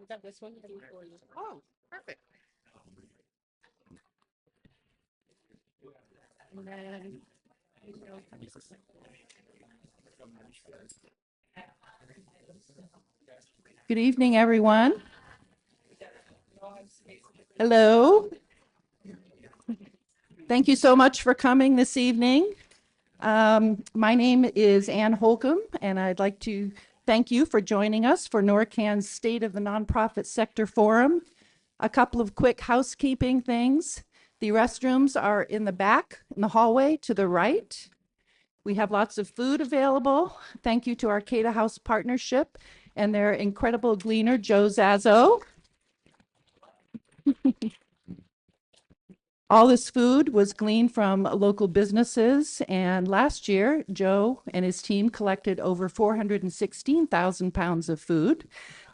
Is that this one? Oh, perfect. And then, good evening, everyone. Hello. Thank you so much for coming this evening. My name is Ann Holcomb, and I'd like to thank you for joining us for NorCAN's State of the Nonprofit Sector Forum. A couple of quick housekeeping things. The restrooms are in the back, in the hallway to the right. We have lots of food available. Thank you to Arcata House Partnership and their incredible gleaner, Joe Zazzo. All this food was gleaned from local businesses, and last year, Joe and his team collected over 416,000 pounds of food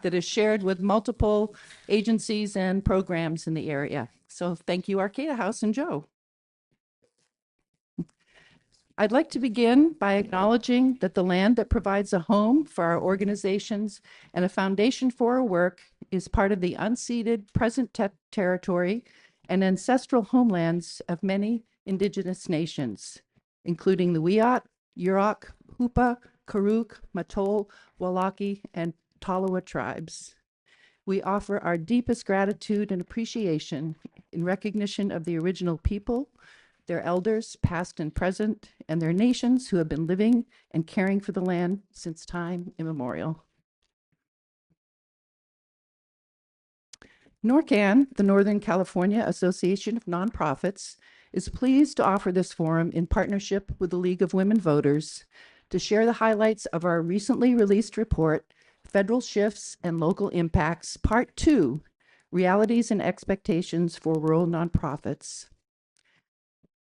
that is shared with multiple agencies and programs in the area. So thank you, Arcata House and Joe. I'd like to begin by acknowledging that the land that provides a home for our organizations and a foundation for our work is part of the unceded present territory and ancestral homelands of many indigenous nations, including the Wiyot, Yurok, Hupa, Karuk, Matol, Walaki, and Tolowa tribes. We offer our deepest gratitude and appreciation in recognition of the original people, their elders, past and present, and their nations who have been living and caring for the land since time immemorial. NorCAN, the Northern California Association of Nonprofits, is pleased to offer this forum in partnership with the League of Women Voters to share the highlights of our recently released report, Federal Shifts and Local Impacts, Part 2, Realities and Expectations for Rural Nonprofits.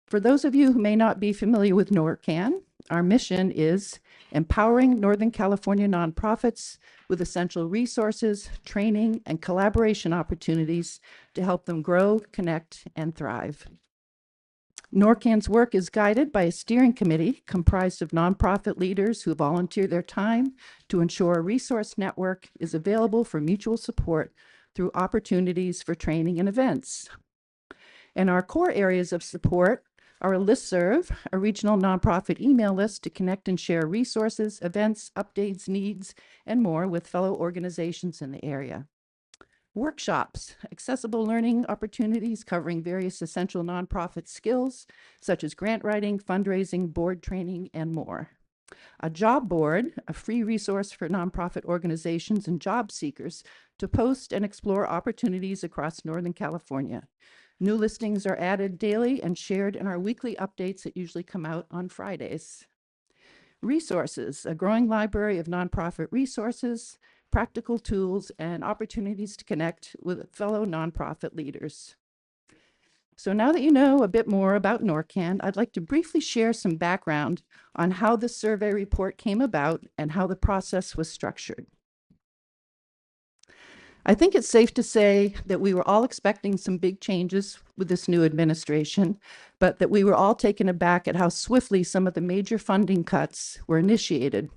For those of you who may not be familiar with NorCAN, our mission is empowering Northern California nonprofits with essential resources, training, and collaboration opportunities to help them grow, connect, and thrive. NorCAN's work is guided by a steering committee comprised of nonprofit leaders who volunteer their time to ensure a resource network is available for mutual support through opportunities for training and events. And our core areas of support are a listserv, a regional nonprofit email list to connect and share resources, events, updates, needs, and more with fellow organizations in the area. Workshops, accessible learning opportunities covering various essential nonprofit skills, such as grant writing, fundraising, board training, and more. A job board, a free resource for nonprofit organizations and job seekers to post and explore opportunities across Northern California. New listings are added daily and shared in our weekly updates that usually come out on Fridays. Resources, a growing library of nonprofit resources, practical tools, and opportunities to connect with fellow nonprofit leaders. So now that you know a bit more about NorCAN, I'd like to briefly share some background on how the survey report came about and how the process was structured. I think it's safe to say that we were all expecting some big changes with this new administration, but that we were all taken aback at how swiftly some of the major funding cuts were initiated.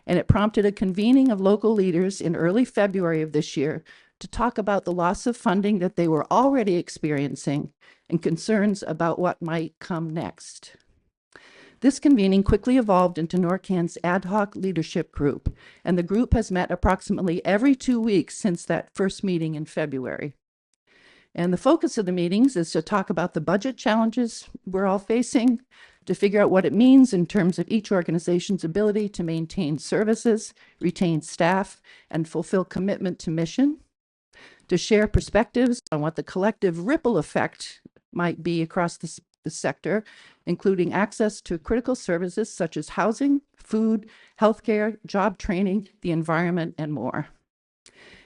And it prompted a convening of local leaders in early February of this year to talk about the loss of funding that they were already experiencing and concerns about what might come next. This convening quickly evolved into NorCAN's ad hoc leadership group, and the group has met approximately every 2 weeks since that first meeting in February. And the focus of the meetings is to talk about the budget challenges we're all facing, to figure out what it means in terms of each organization's ability to maintain services, retain staff, and fulfill commitment to mission, to share perspectives on what the collective ripple effect might be across the sector, including access to critical services such as housing, food, healthcare, job training, the environment, and more.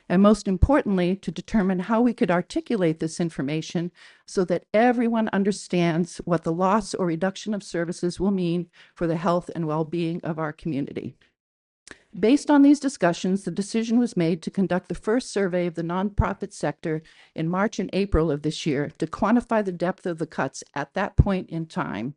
and most importantly, to determine how we could articulate this information so that everyone understands what the loss or reduction of services will mean for the health and well-being of our community. Based on these discussions, the decision was made to conduct the first survey of the nonprofit sector in March and April of this year to quantify the depth of the cuts at that point in time.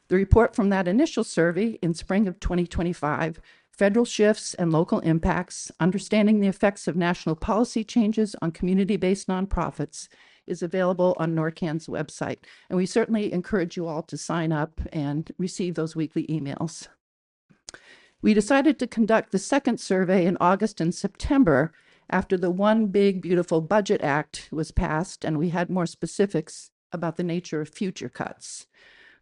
The report from that initial survey in spring of 2025, Federal Shifts and Local Impacts, Understanding the Effects of National Policy Changes on Community-Based Nonprofits, is available on NorCAN's website. And we certainly encourage you all to sign up and receive those weekly emails. We decided to conduct the second survey in August and September after the One Big Beautiful Budget Act was passed and we had more specifics about the nature of future cuts.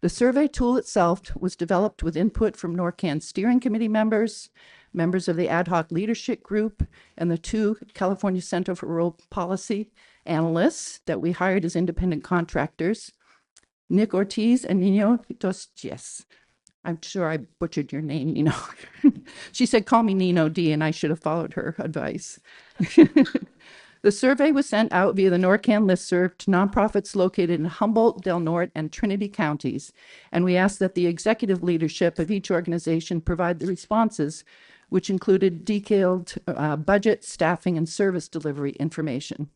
The survey tool itself was developed with input from NorCAN steering committee members, members of the ad hoc leadership group, and the 2 California Center for Rural Policy analysts that we hired as independent contractors, Nick Ortiz and Nino Dostias. I'm sure I butchered your name, Nino. She said, call me Nino D, and I should have followed her advice. The survey was sent out via the NorCAN listserv to nonprofits located in Humboldt, Del Norte, and Trinity counties, and we asked that the executive leadership of each organization provide the responses, which included detailed budget, staffing, and service delivery information.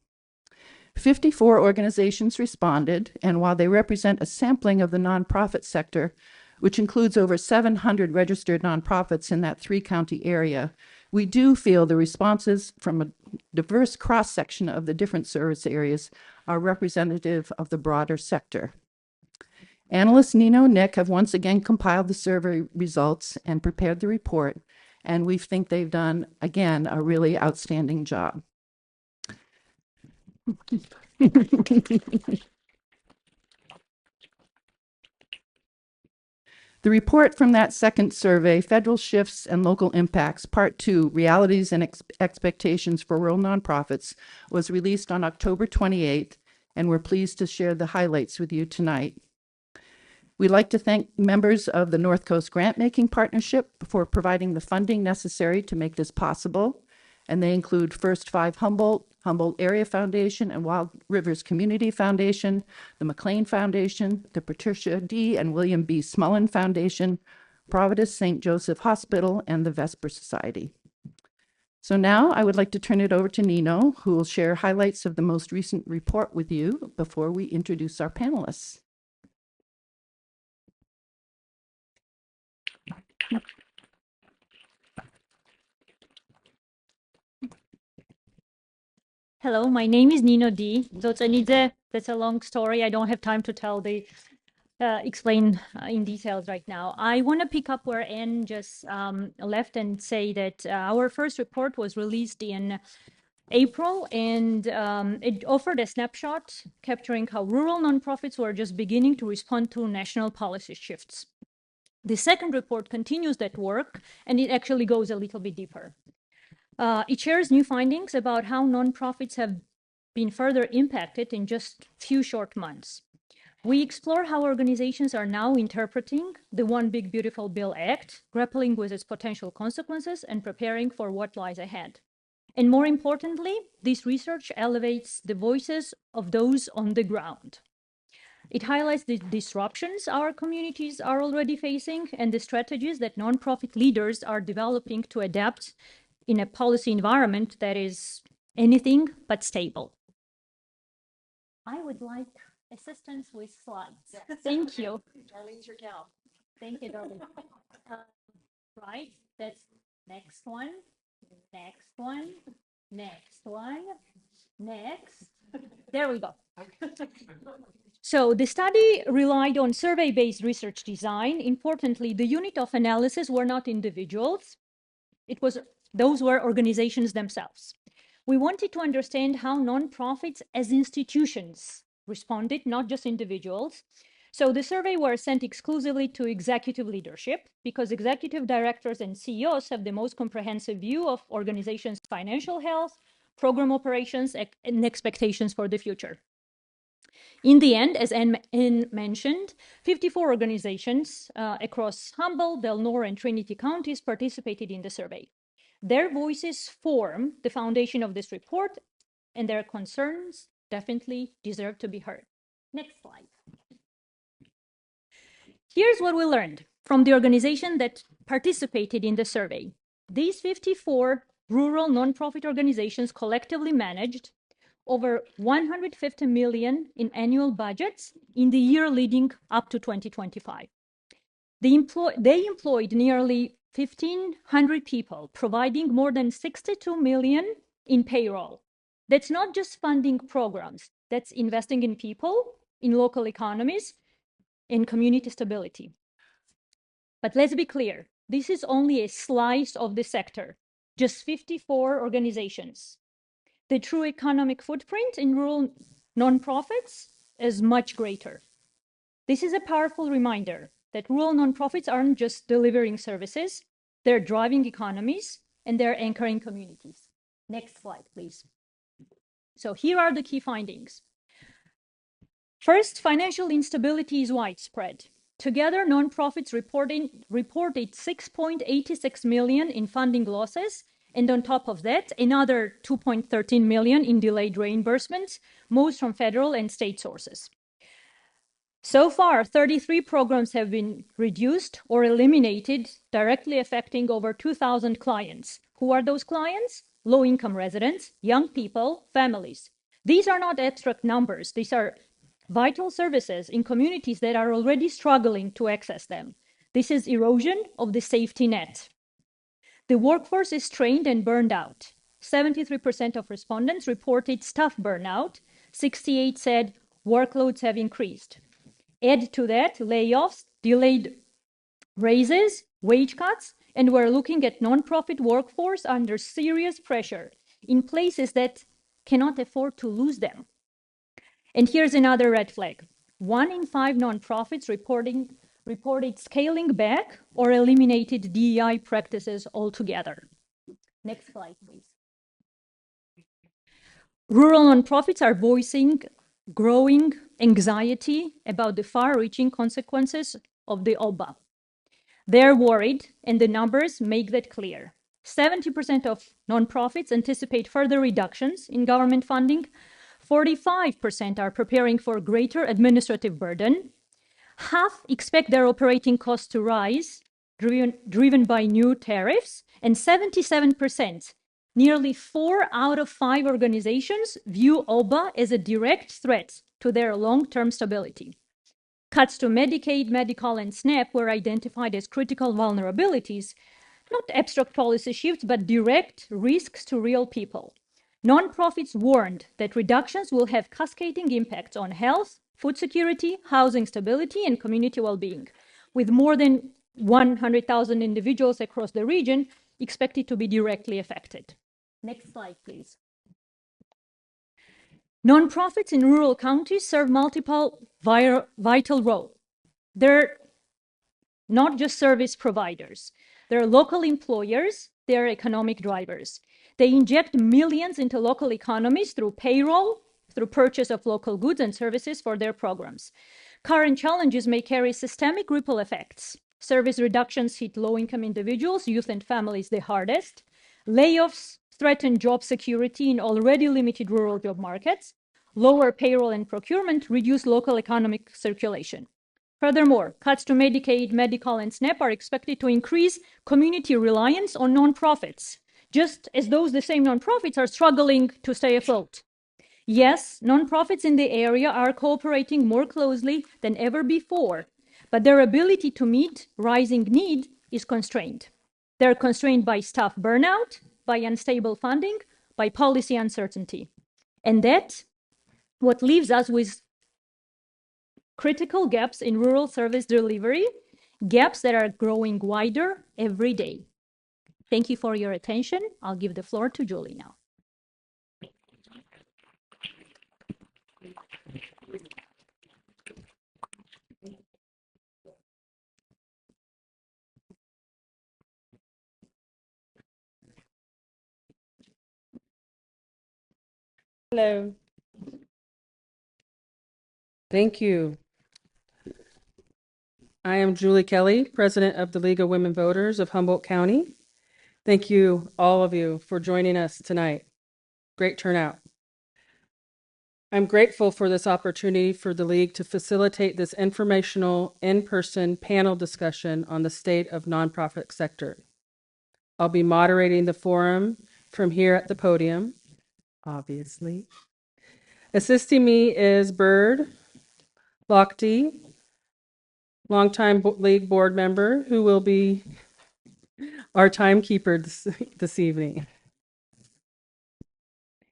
54 organizations responded, and while they represent a sampling of the nonprofit sector, which includes over 700 registered nonprofits in that 3-county area, we do feel the responses from a diverse cross-section of the different service areas are representative of the broader sector. Analysts Nino and Nick have once again compiled the survey results and prepared the report, and we think they've done, again, a really outstanding job. The report from that second survey, Federal Shifts and Local Impacts, Part 2, Realities and Expectations for Rural Nonprofits, was released on October 28th, and we're pleased to share the highlights with you tonight. We'd like to thank members of the North Coast Grant-Making Partnership for providing the funding necessary to make this possible, and they include First 5 Humboldt, Humboldt Area Foundation, and Wild Rivers Community Foundation, the McLean Foundation, the Patricia D. and William B. Smullen Foundation, Providence St. Joseph Hospital, and the Vesper Society. So now I would like to turn it over to Nino, who will share highlights of the most recent report with you before we introduce our panelists. Hello, my name is Nino D. That's a long story. I don't have time to tell explain in details right now. I want to pick up where Anne just left and say that our first report was released in April, and it offered a snapshot capturing how rural nonprofits were just beginning to respond to national policy shifts. The second report continues that work, and it actually goes a little bit deeper. It shares new findings about how nonprofits have been further impacted in just few short months. We explore how organizations are now interpreting the One Big Beautiful Bill Act, grappling with its potential consequences and preparing for what lies ahead. And more importantly, this research elevates the voices of those on the ground. It highlights the disruptions our communities are already facing and the strategies that nonprofit leaders are developing to adapt in a policy environment that is anything but stable. I would like assistance with slides. Thank you. Darlene's your gal. Thank you, Darlene. Right, that's next one, next one, next one, next. There we go. So the study relied on survey-based research design. Importantly, the unit of analysis were not individuals. Those were organizations themselves. We wanted to understand how nonprofits as institutions responded, not just individuals. So the survey were sent exclusively to executive leadership because executive directors and CEOs have the most comprehensive view of organizations' financial health, program operations, and expectations for the future. In the end, as Anne mentioned, 54 organizations across Humboldt, Del Norte, and Trinity counties participated in the survey. Their voices form the foundation of this report, and their concerns definitely deserve to be heard. Next slide. Here's what we learned from the organization that participated in the survey. These 54 rural nonprofit organizations collectively managed over 150 million in annual budgets in the year leading up to 2025. They employed nearly 1,500 people, providing more than 62 million in payroll. That's not just funding programs, that's investing in people, in local economies, in community stability. But let's be clear, this is only a slice of the sector, just 54 organizations. The true economic footprint in rural nonprofits is much greater. This is a powerful reminder that rural nonprofits aren't just delivering services, they're driving economies and they're anchoring communities. Next slide, please. So here are the key findings. First, financial instability is widespread. Together, nonprofits reported 6.86 million in funding losses, and on top of that, another 2.13 million in delayed reimbursements, most from federal and state sources. So far, 33 programs have been reduced or eliminated, directly affecting over 2,000 clients. Who are those clients? Low-income residents, young people, families. These are not abstract numbers. These are vital services in communities that are already struggling to access them. This is erosion of the safety net. The workforce is strained and burned out. 73% of respondents reported staff burnout. 68% said workloads have increased. Add to that layoffs, delayed raises, wage cuts, and we're looking at nonprofit workforce under serious pressure in places that cannot afford to lose them. And here's another red flag. 1 in 5 nonprofits reported scaling back or eliminated DEI practices altogether. Next slide, please. Rural nonprofits are voicing growing anxiety about the far-reaching consequences of the OBA. They're worried, and the numbers make that clear. 70% of nonprofits anticipate further reductions in government funding. 45% are preparing for greater administrative burden. Half expect their operating costs to rise, driven by new tariffs, and 77%, nearly 4 out of 5 organizations, view OBA as a direct threat to their long-term stability. Cuts to Medicaid, Medical, and SNAP were identified as critical vulnerabilities, not abstract policy shifts, but direct risks to real people. Nonprofits warned that reductions will have cascading impacts on health, food security, housing stability, and community well-being, with more than 100,000 individuals across the region expected to be directly affected. Next slide, please. Nonprofits in rural counties serve multiple vital roles. They're not just service providers. They're local employers. They're economic drivers. They inject millions into local economies through payroll, through purchase of local goods and services for their programs. Current challenges may carry systemic ripple effects. Service reductions hit low-income individuals, youth, and families the hardest. Layoffs threaten job security in already limited rural job markets. Lower payroll and procurement reduce local economic circulation. Furthermore, cuts to Medicaid, Medical, and SNAP are expected to increase community reliance on nonprofits, just as the same nonprofits are struggling to stay afloat. Yes, nonprofits in the area are cooperating more closely than ever before, but their ability to meet rising need is constrained. They're constrained by staff burnout, by unstable funding, by policy uncertainty. And that's what leaves us with critical gaps in rural service delivery, gaps that are growing wider every day. Thank you for your attention. I'll give the floor to Julie now. Hello. Thank you. I am Julie Kelly, President of the League of Women Voters of Humboldt County. Thank you, all of you, for joining us tonight. Great turnout. I'm grateful for this opportunity for the League to facilitate this informational, in-person panel discussion on the state of nonprofit sector. I'll be moderating the forum from here at the podium, obviously. Assisting me is Bird Lochte, longtime League board member, who will be our timekeeper this evening.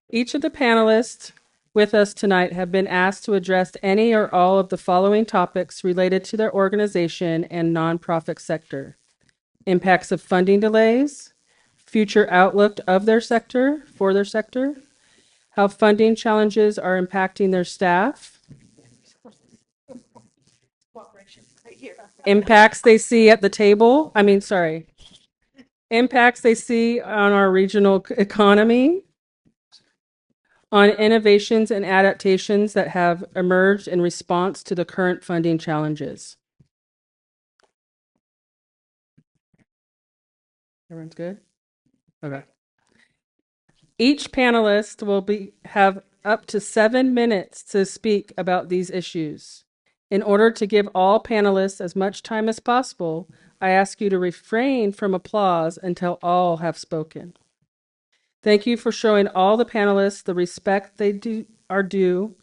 Each of the panelists with us tonight have been asked to address any or all of the following topics related to their organization and nonprofit sector: impacts of funding delays, future outlook of their sector, how funding challenges are impacting their staff, impacts they see at the table, impacts they see on our regional economy, on innovations and adaptations that have emerged in response to the current funding challenges. Everyone's good? Okay. Each panelist will have up to 7 minutes to speak about these issues. In order to give all panelists as much time as possible, I ask you to refrain from applause until all have spoken. Thank you for showing all the panelists the respect they are due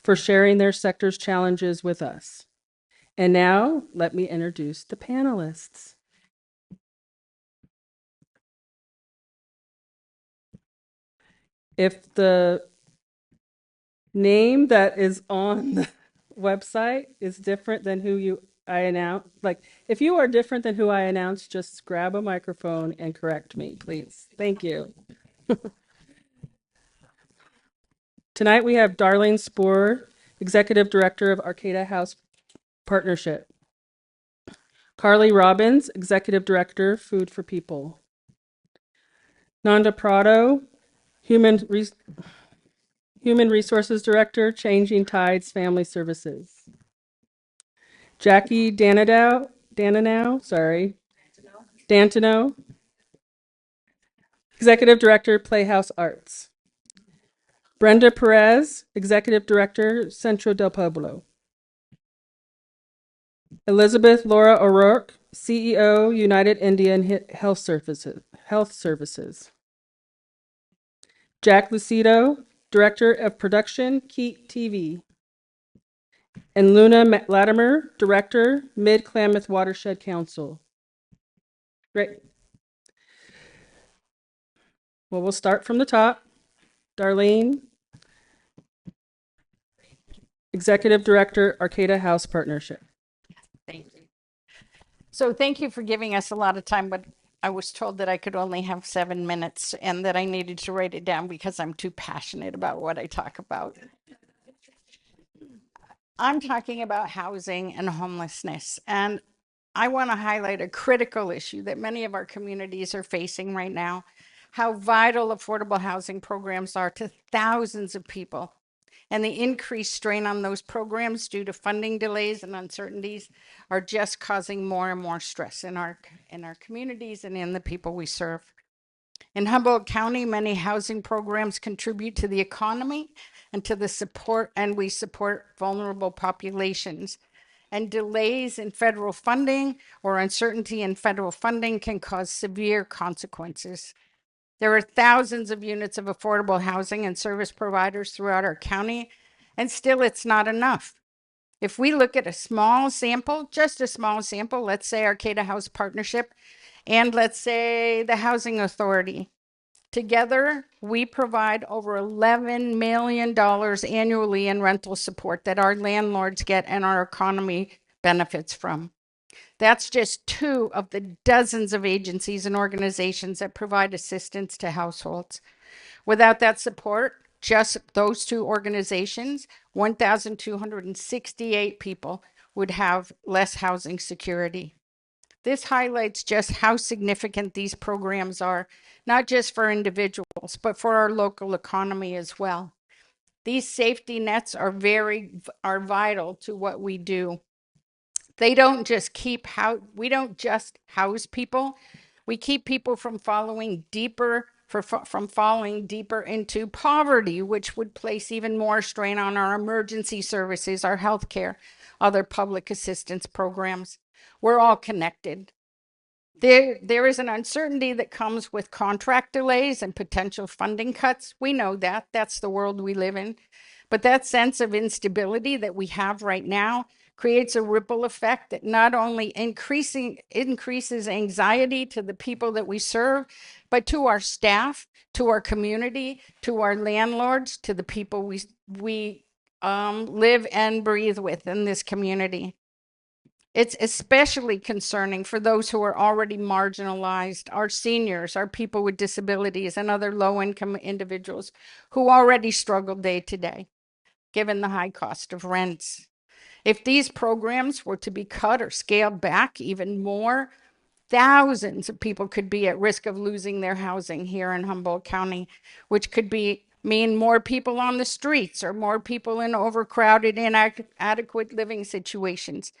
for sharing their sector's challenges with us. And now, let me introduce the panelists. If the name that is on the website is different than who I announced, like if you are different than who I announced, just grab a microphone and correct me, please. Thank you. Tonight we have Darlene Spoor, Executive Director of Arcata House Partnership. Carly Robbins, Executive Director, Food for People. Nanda Prado, Human Resources Director, Changing Tides Family Services. Jackie Dantano, Executive Director, Playhouse Arts. Brenda Perez, Executive Director, Centro del Pueblo. Elizabeth Laura O'Rourke, CEO, United Indian Health Services. Jack Lucido, Director of Production, Keat TV. And Luna Latimer, Director, Mid-Klamath Watershed Council. Great. Well, we'll start from the top. Darlene, Executive Director, Arcata House Partnership. Thank you. So thank you for giving us a lot of time, but I was told that I could only have 7 minutes and that I needed to write it down because I'm too passionate about what I talk about. I'm talking about housing and homelessness, and I want to highlight a critical issue that many of our communities are facing right now: how vital affordable housing programs are to thousands of people. And the increased strain on those programs due to funding delays and uncertainties are just causing more and more stress in our communities and in the people we serve. In Humboldt County, many housing programs contribute to the economy and to the support, and we support vulnerable populations. And delays in federal funding or uncertainty in federal funding can cause severe consequences. There are thousands of units of affordable housing and service providers throughout our county, and still it's not enough. If we look at a small sample, just a small sample, let's say Arcata House Partnership, and let's say the Housing Authority, together we provide over $11 million annually in rental support that our landlords get and our economy benefits from. That's just 2 of the dozens of agencies and organizations that provide assistance to households. Without that support, just those 2 organizations, 1,268 people would have less housing security. This highlights just how significant these programs are, not just for individuals, but for our local economy as well. These safety nets are vital to what we do. We don't just house people, We keep people from falling deeper into poverty, which would place even more strain on our emergency services, our healthcare, other public assistance programs. We're all connected. There is an uncertainty that comes with contract delays and potential funding cuts. We know that. That's the world we live in. But that sense of instability that we have right now creates a ripple effect that not only increases anxiety to the people that we serve, but to our staff, to our community, to our landlords, to the people we live and breathe with in this community. It's especially concerning for those who are already marginalized, our seniors, our people with disabilities, and other low-income individuals who already struggle day to day, given the high cost of rents. If these programs were to be cut or scaled back even more, thousands of people could be at risk of losing their housing here in Humboldt County, which could mean more people on the streets or more people in overcrowded, inadequate living situations.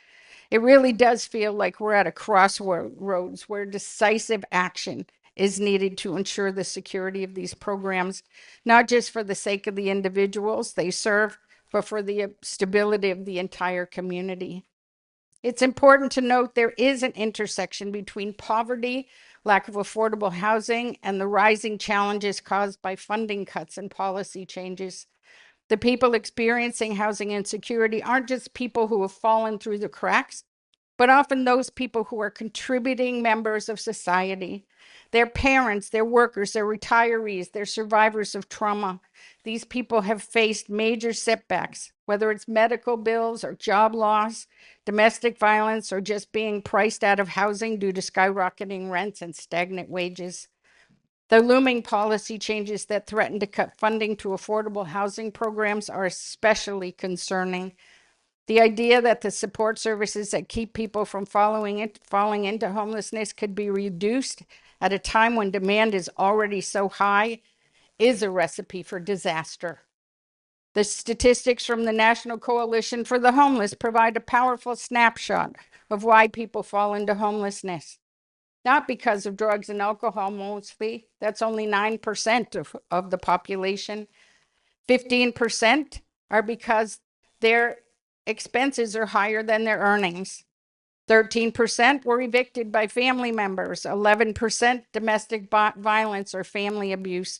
It really does feel like we're at a crossroads where decisive action is needed to ensure the security of these programs, not just for the sake of the individuals they serve, but for the stability of the entire community. It's important to note there is an intersection between poverty, lack of affordable housing, and the rising challenges caused by funding cuts and policy changes. The people experiencing housing insecurity aren't just people who have fallen through the cracks, but often those people who are contributing members of society. Their parents, their workers, their retirees, they're survivors of trauma. These people have faced major setbacks, whether it's medical bills or job loss, domestic violence, or just being priced out of housing due to skyrocketing rents and stagnant wages. The looming policy changes that threaten to cut funding to affordable housing programs are especially concerning. The idea that the support services that keep people from falling into homelessness could be reduced at a time when demand is already so high is a recipe for disaster. The statistics from the National Coalition for the Homeless provide a powerful snapshot of why people fall into homelessness. Not because of drugs and alcohol mostly, that's only 9% of the population. 15% are because their expenses are higher than their earnings. 13% were evicted by family members, 11% domestic violence or family abuse,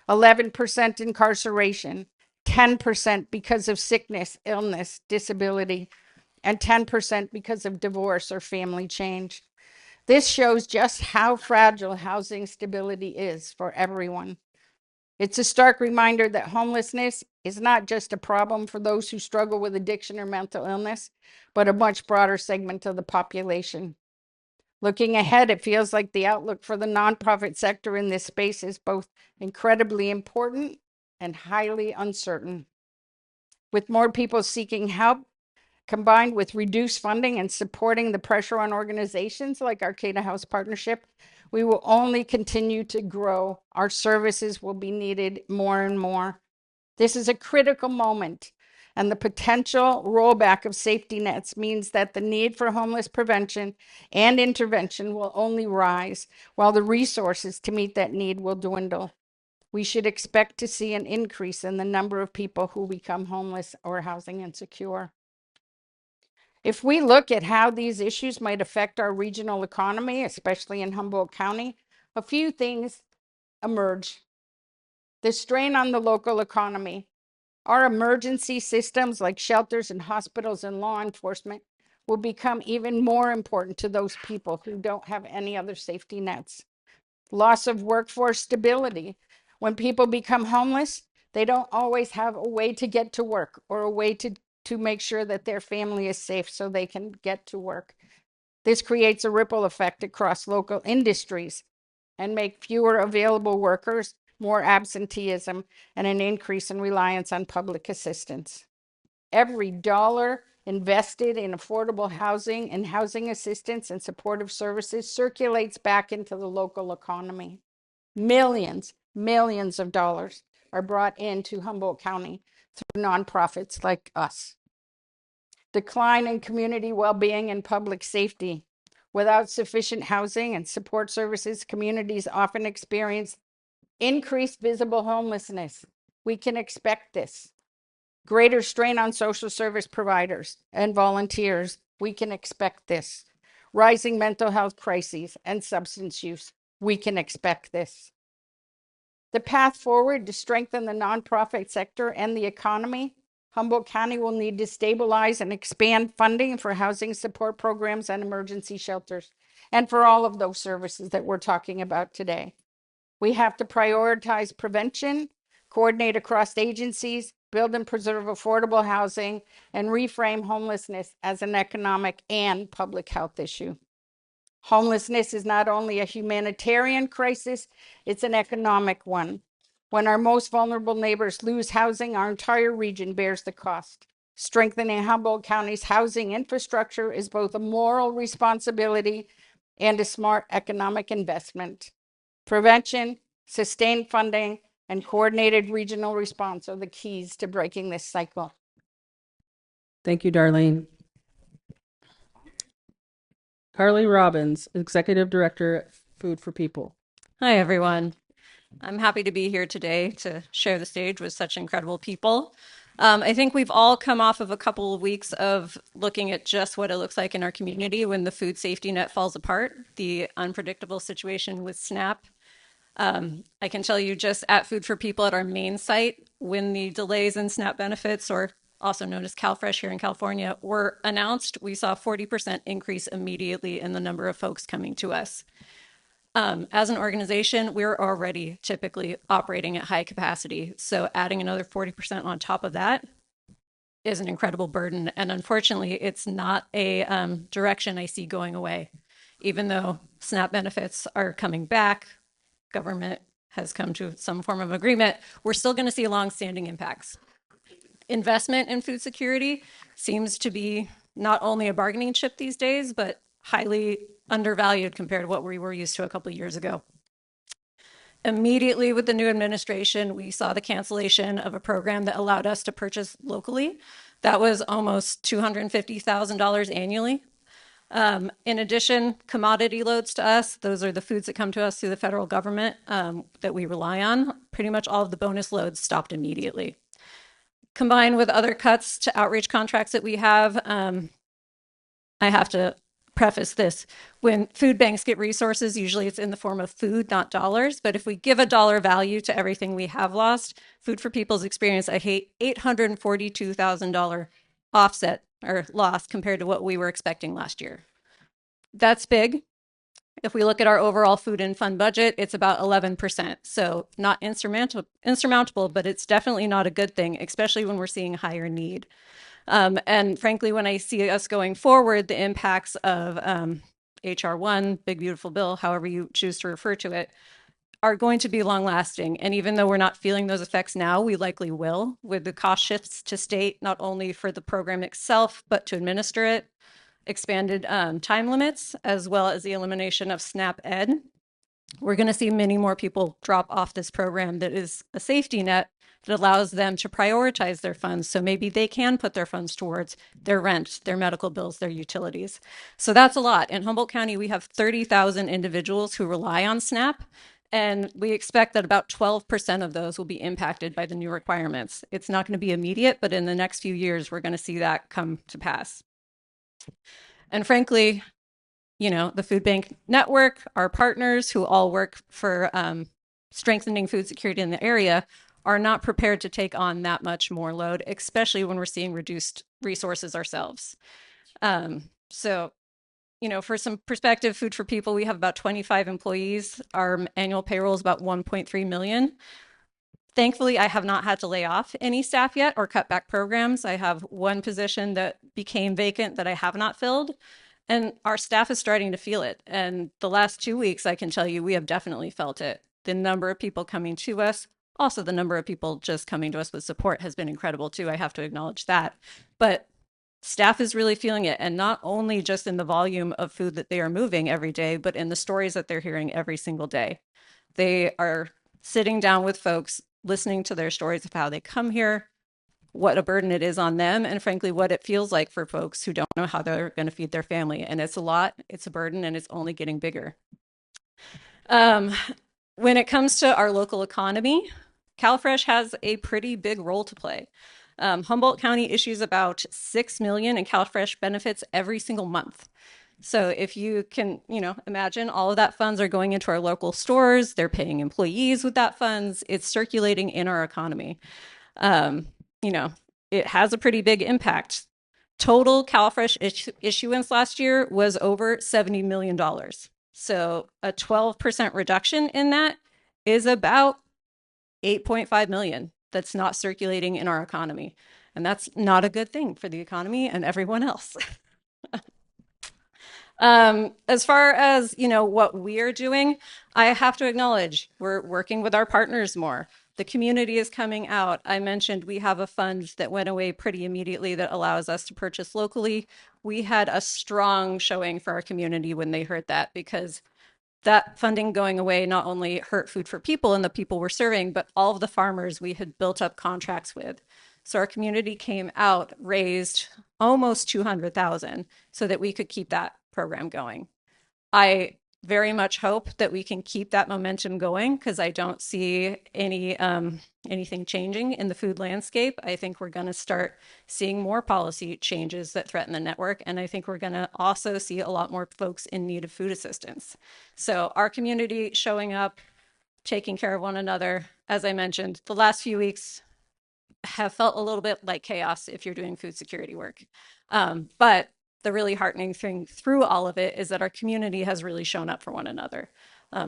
11% incarceration, 10% because of sickness, illness, disability, and 10% because of divorce or family change. This shows just how fragile housing stability is for everyone. It's a stark reminder that homelessness is not just a problem for those who struggle with addiction or mental illness, but a much broader segment of the population. Looking ahead, it feels like the outlook for the nonprofit sector in this space is both incredibly important and highly uncertain. With more people seeking help, combined with reduced funding and supporting the pressure on organizations like Arcata House Partnership, we will only continue to grow. Our services will be needed more and more. This is a critical moment, and the potential rollback of safety nets means that the need for homeless prevention and intervention will only rise, while the resources to meet that need will dwindle. We should expect to see an increase in the number of people who become homeless or housing insecure. If we look at how these issues might affect our regional economy, especially in Humboldt County, a few things emerge. The strain on the local economy. Our emergency systems like shelters and hospitals and law enforcement will become even more important to those people who don't have any other safety nets. Loss of workforce stability. When people become homeless, they don't always have a way to get to work or a way to make sure that their family is safe so they can get to work. This creates a ripple effect across local industries and make fewer available workers, more absenteeism, and an increase in reliance on public assistance. Every dollar invested in affordable housing and housing assistance and supportive services circulates back into the local economy. Millions of dollars are brought into Humboldt County through nonprofits like us. Decline in community well-being and public safety. Without sufficient housing and support services, communities often experience increased visible homelessness. We can expect this. Greater strain on social service providers and volunteers. We can expect this. Rising mental health crises and substance use. We can expect this. The path forward to strengthen the nonprofit sector and the economy, Humboldt County will need to stabilize and expand funding for housing support programs and emergency shelters, and for all of those services that we're talking about today. We have to prioritize prevention, coordinate across agencies, build and preserve affordable housing, and reframe homelessness as an economic and public health issue. Homelessness is not only a humanitarian crisis, it's an economic one. When our most vulnerable neighbors lose housing, our entire region bears the cost. Strengthening Humboldt County's housing infrastructure is both a moral responsibility and a smart economic investment. Prevention, sustained funding, and coordinated regional response are the keys to breaking this cycle. Thank you, Darlene. Carly Robbins, Executive Director at Food for People. Hi, everyone. I'm happy to be here today to share the stage with such incredible people. I think we've all come off of a couple of weeks of looking at just what it looks like in our community when the food safety net falls apart, the unpredictable situation with SNAP. I can tell you just at Food for People at our main site, when the delays in SNAP benefits, or also known as CalFresh here in California, were announced, we saw a 40% increase immediately in the number of folks coming to us. As an organization, we're already typically operating at high capacity. So adding another 40% on top of that is an incredible burden. And unfortunately, it's not a direction I see going away. Even though SNAP benefits are coming back, government has come to some form of agreement, we're still going to see longstanding impacts. Investment in food security seems to be not only a bargaining chip these days, but highly undervalued compared to what we were used to a couple of years ago. Immediately with the new administration, we saw the cancellation of a program that allowed us to purchase locally. That was almost $250,000 annually. In addition, commodity loads to us, those are the foods that come to us through the federal government that we rely on. Pretty much all of the bonus loads stopped immediately. Combined with other cuts to outreach contracts that we have, I have to preface this. When food banks get resources, usually it's in the form of food, not dollars. But if we give a dollar value to everything we have lost, Food for People's experienced a $842,000 offset or loss compared to what we were expecting last year. That's big. If we look at our overall food and fund budget, it's about 11%. So not insurmountable, but it's definitely not a good thing, especially when we're seeing higher need. And frankly, when I see us going forward, the impacts of HR 1, Big Beautiful Bill, however you choose to refer to it, are going to be long lasting. And even though we're not feeling those effects now, we likely will with the cost shifts to state, not only for the program itself, but to administer it, expanded time limits, as well as the elimination of SNAP Ed. We're going to see many more people drop off this program that is a safety net that allows them to prioritize their funds. So maybe they can put their funds towards their rent, their medical bills, their utilities. So that's a lot. In Humboldt County, we have 30,000 individuals who rely on SNAP. And we expect that about 12% of those will be impacted by the new requirements. It's not going to be immediate, but in the next few years, we're going to see that come to pass. And frankly, the food bank network, our partners who all work for strengthening food security in the area are not prepared to take on that much more load, especially when we're seeing reduced resources ourselves. So, for some perspective, Food for People, we have about 25 employees. Our annual payroll is about 1.3 million. Thankfully, I have not had to lay off any staff yet or cut back programs. I have one position that became vacant that I have not filled, and our staff is starting to feel it. And the last 2 weeks, I can tell you, we have definitely felt it. The number of people coming to us, also the number of people just coming to us with support has been incredible too. I have to acknowledge that. But staff is really feeling it, and not only just in the volume of food that they are moving every day, but in the stories that they're hearing every single day. They are sitting down with folks, listening to their stories of how they come here, what a burden it is on them, and frankly, what it feels like for folks who don't know how they're going to feed their family. And it's a lot, it's a burden, and it's only getting bigger. When it comes to our local economy, CalFresh has a pretty big role to play. Humboldt County issues about 6 million in CalFresh benefits every single month. So if you can, imagine all of that funds are going into our local stores, they're paying employees with that funds, it's circulating in our economy. It has a pretty big impact. Total CalFresh issuance last year was over $70 million. So a 12% reduction in that is about 8.5 million that's not circulating in our economy. And that's not a good thing for the economy and everyone else. As far as, what we're doing, I have to acknowledge we're working with our partners more. The community is coming out. I mentioned we have a fund that went away pretty immediately that allows us to purchase locally. We had a strong showing for our community when they heard that, because that funding going away not only hurt Food for People and the people we're serving, but all of the farmers we had built up contracts with. So our community came out, raised almost 200,000 so that we could keep that program going. I very much hope that we can keep that momentum going, because I don't see anything changing in the food landscape. I think we're going to start seeing more policy changes that threaten the network, and I think we're going to also see a lot more folks in need of food assistance. So our community showing up, taking care of one another. As I mentioned, the last few weeks have felt a little bit like chaos if you're doing food security work. But the really heartening thing through all of it is that our community has really shown up for one another,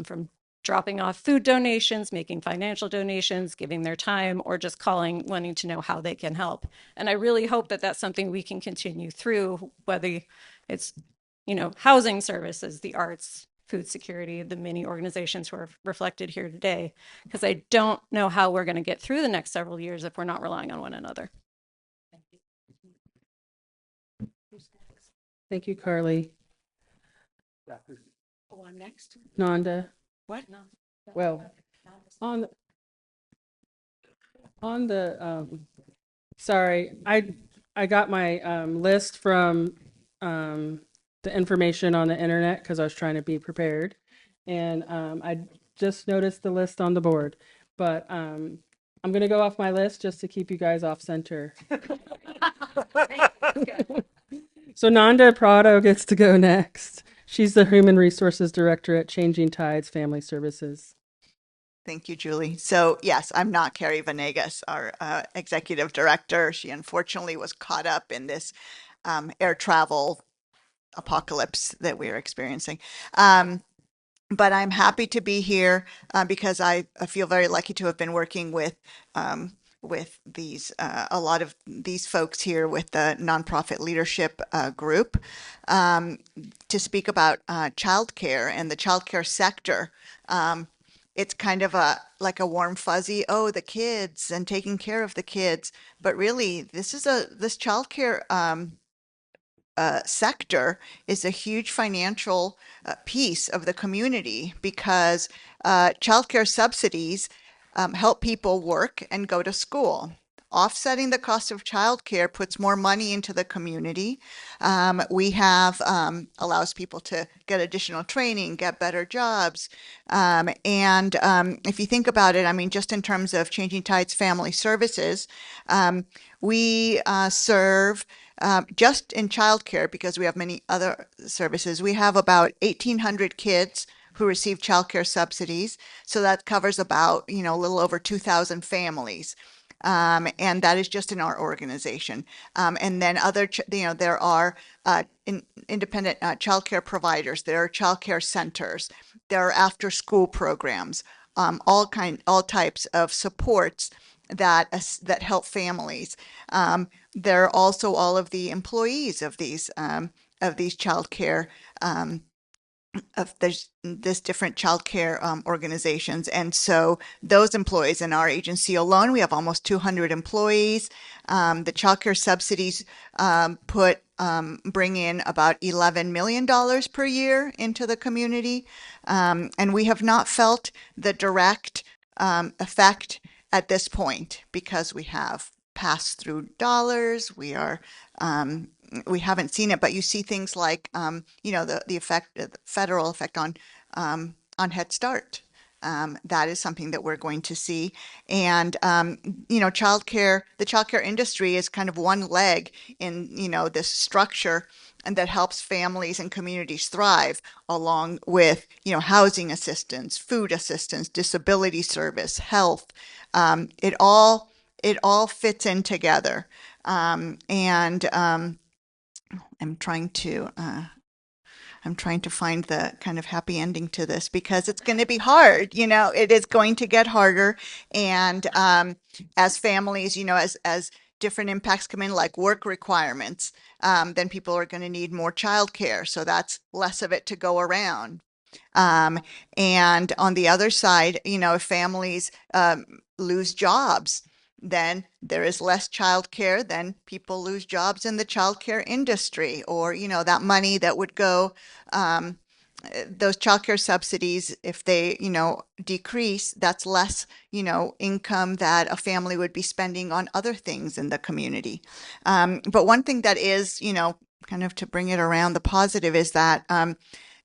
from dropping off food donations, making financial donations, giving their time, or just calling, wanting to know how they can help. And I really hope that that's something we can continue through, whether it's, housing services, the arts, food security, the many organizations who are reflected here today, because I don't know how we're going to get through the next several years if we're not relying on one another. Thank you, Carly. Oh, I'm next. Nanda. What? Well, on the sorry, I got my list from the information on the internet because I was trying to be prepared, and I just noticed the list on the board, but I'm going to go off my list just to keep you guys off center. So Nanda Prado gets to go next. She's the Human Resources Director at Changing Tides Family Services. Thank you, Julie. So yes, I'm not Carrie Venegas, our executive director. She unfortunately was caught up in this air travel apocalypse that we're experiencing. But I'm happy to be here because I feel very lucky to have been working with these a lot of these folks here with the nonprofit leadership group to speak about childcare and the childcare sector. It's kind of like a warm fuzzy, oh, the kids and taking care of the kids, but really this childcare sector is a huge financial piece of the community because childcare subsidies help people work and go to school. Offsetting the cost of childcare puts more money into the community. We have allows people to get additional training, get better jobs. And if you think about it, I mean, just in terms of Changing Tides Family Services, we serve just in childcare, because we have many other services, we have about 1,800 kids who receive childcare subsidies. So that covers about, a little over 2,000 families. And that is just in our organization. And then there are independent childcare providers, there are childcare centers, there are after-school programs, all types of supports that help families. There are also all of the employees of these childcare of this different childcare organizations. And so those employees in our agency alone, we have almost 200 employees. The childcare subsidies bring in about $11 million per year into the community. And we have not felt the direct effect at this point because we have pass-through dollars. We haven't seen it, but you see things like, the effect, the federal effect on Head Start. That is something that we're going to see. And, the childcare industry is kind of one leg in, this structure and that helps families and communities thrive, along with, housing assistance, food assistance, disability service, health. It all fits in together. I'm trying to find the kind of happy ending to this, because it's going to be hard. It is going to get harder. And as families, as different impacts come in, like work requirements, then people are going to need more childcare. So that's less of it to go around. And on the other side, if families lose jobs, then there is less childcare, then people lose jobs in the childcare industry, or, that money that would go, those childcare subsidies, if they, decrease, that's less, income that a family would be spending on other things in the community. But one thing that is, kind of to bring it around, the positive is that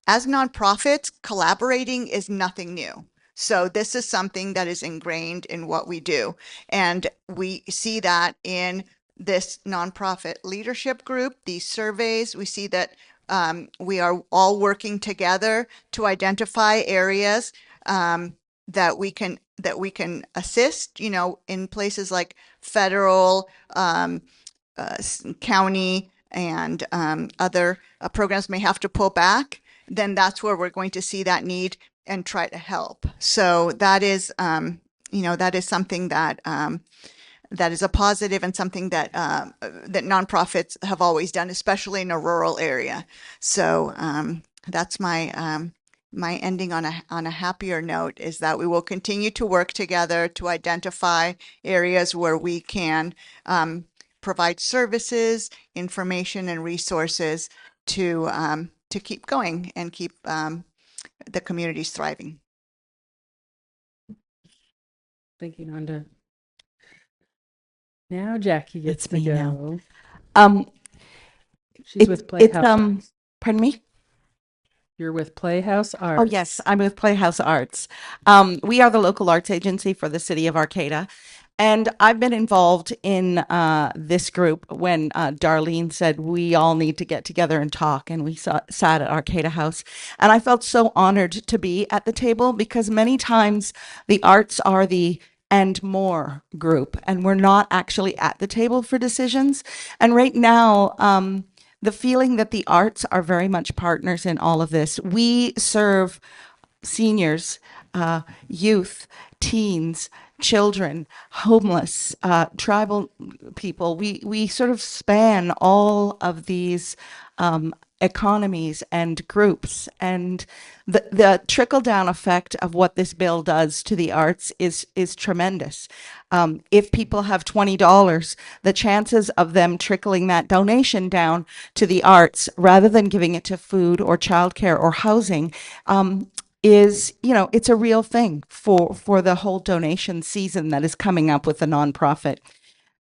as nonprofits, collaborating is nothing new. So this is something that is ingrained in what we do. And we see that in this nonprofit leadership group, these surveys. We see that we are all working together to identify areas that we can assist, in places like federal, county, and other programs may have to pull back. Then that's where we're going to see that need and try to help. So that is, that is something that that is a positive, and something that that nonprofits have always done, especially in a rural area. So that's my my ending on a happier note, is that we will continue to work together to identify areas where we can provide services, information, and resources to keep going and keep the communities thriving. Thank you, Nanda. Now Jackie gets It's to me go. now. She's with Playhouse Arts. Pardon me? You're with Playhouse Arts. Oh, yes, I'm with Playhouse Arts. We are the local arts agency for the city of Arcata. And I've been involved in this group when Darlene said we all need to get together and talk, and we sat at Arcata House. And I felt so honored to be at the table, because many times the arts are the and more group, and we're not actually at the table for decisions. And right now, the feeling that the arts are very much partners in all of this. We serve seniors, youth, teens, children, homeless, tribal people. We sort of span all of these economies and groups, and the trickle down effect of what this bill does to the arts is tremendous. If people have $20, the chances of them trickling that donation down to the arts rather than giving it to food or childcare or housing is, it's a real thing for the whole donation season that is coming up with the nonprofit.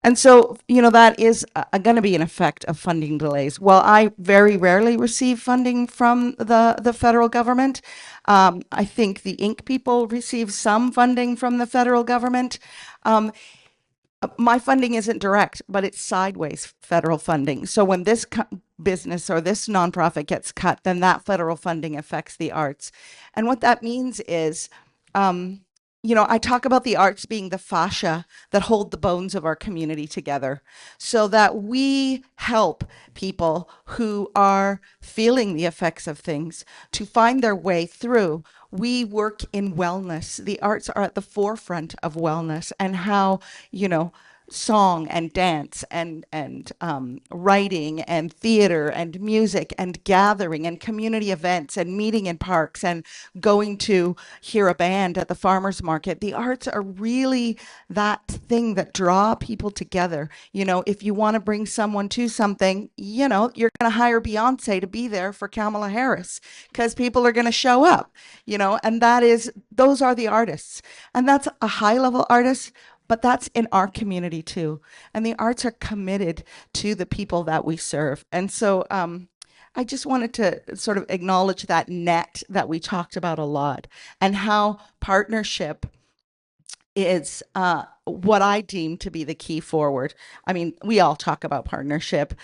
And so, that is going to be an effect of funding delays. While I very rarely receive funding from the federal government, I think the Inc. people receive some funding from the federal government. My funding isn't direct, but it's sideways federal funding. So when this business or this nonprofit gets cut, then that federal funding affects the arts. And what that means is, I talk about the arts being the fascia that hold the bones of our community together, so that we help people who are feeling the effects of things to find their way through. We work in wellness. The arts are at the forefront of wellness, and how, song and dance and writing and theater and music and gathering and community events and meeting in parks and going to hear a band at the farmer's market. The arts are really that thing that draw people together. If you want to bring someone to something, you're going to hire Beyonce to be there for Kamala Harris, because people are going to show up, and those are the artists. And that's a high level artist. but that's in our community too. And the arts are committed to the people that we serve. And so I just wanted to sort of acknowledge that net that we talked about a lot, and how partnership is what I deem to be the key forward. I mean, we all talk about partnership.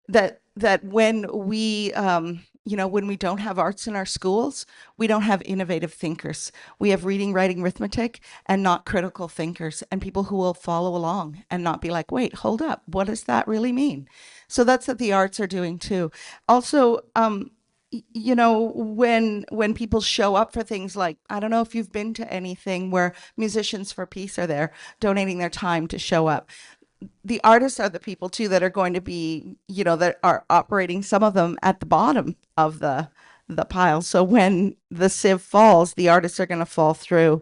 That when we when we don't have arts in our schools, we don't have innovative thinkers. We have reading, writing, arithmetic, and not critical thinkers, and people who will follow along and not be like, wait, hold up, what does that really mean? So that's what the arts are doing too. Also, when people show up for things like, I don't know if you've been to anything where Musicians for Peace are there donating their time to show up. The artists are the people too that are going to be, that are operating, some of them at the bottom of the pile. So when the sieve falls, the artists are going to fall through.